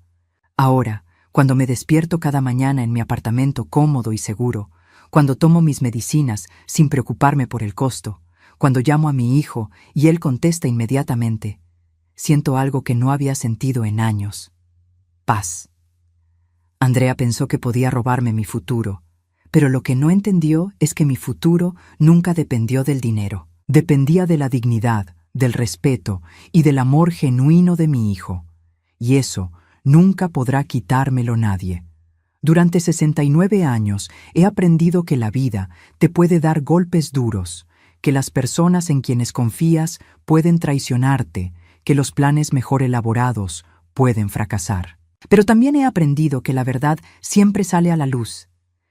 Ahora, cuando me despierto cada mañana en mi apartamento cómodo y seguro, cuando tomo mis medicinas sin preocuparme por el costo, cuando llamo a mi hijo y él contesta inmediatamente, siento algo que no había sentido en años. Paz. Andrea pensó que podía robarme mi futuro, pero lo que no entendió es que mi futuro nunca dependió del dinero. Dependía de la dignidad, del respeto y del amor genuino de mi hijo. Y eso nunca podrá quitármelo nadie. Durante 69 años he aprendido que la vida te puede dar golpes duros, que las personas en quienes confías pueden traicionarte, que los planes mejor elaborados pueden fracasar. Pero también he aprendido que la verdad siempre sale a la luz,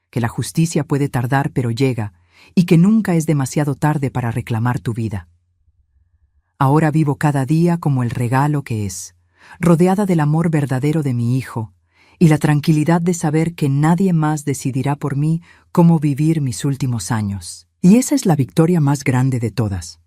que la justicia puede tardar pero llega, y que nunca es demasiado tarde para reclamar tu vida. Ahora vivo cada día como el regalo que es, rodeada del amor verdadero de mi hijo, y la tranquilidad de saber que nadie más decidirá por mí cómo vivir mis últimos años. Y esa es la victoria más grande de todas.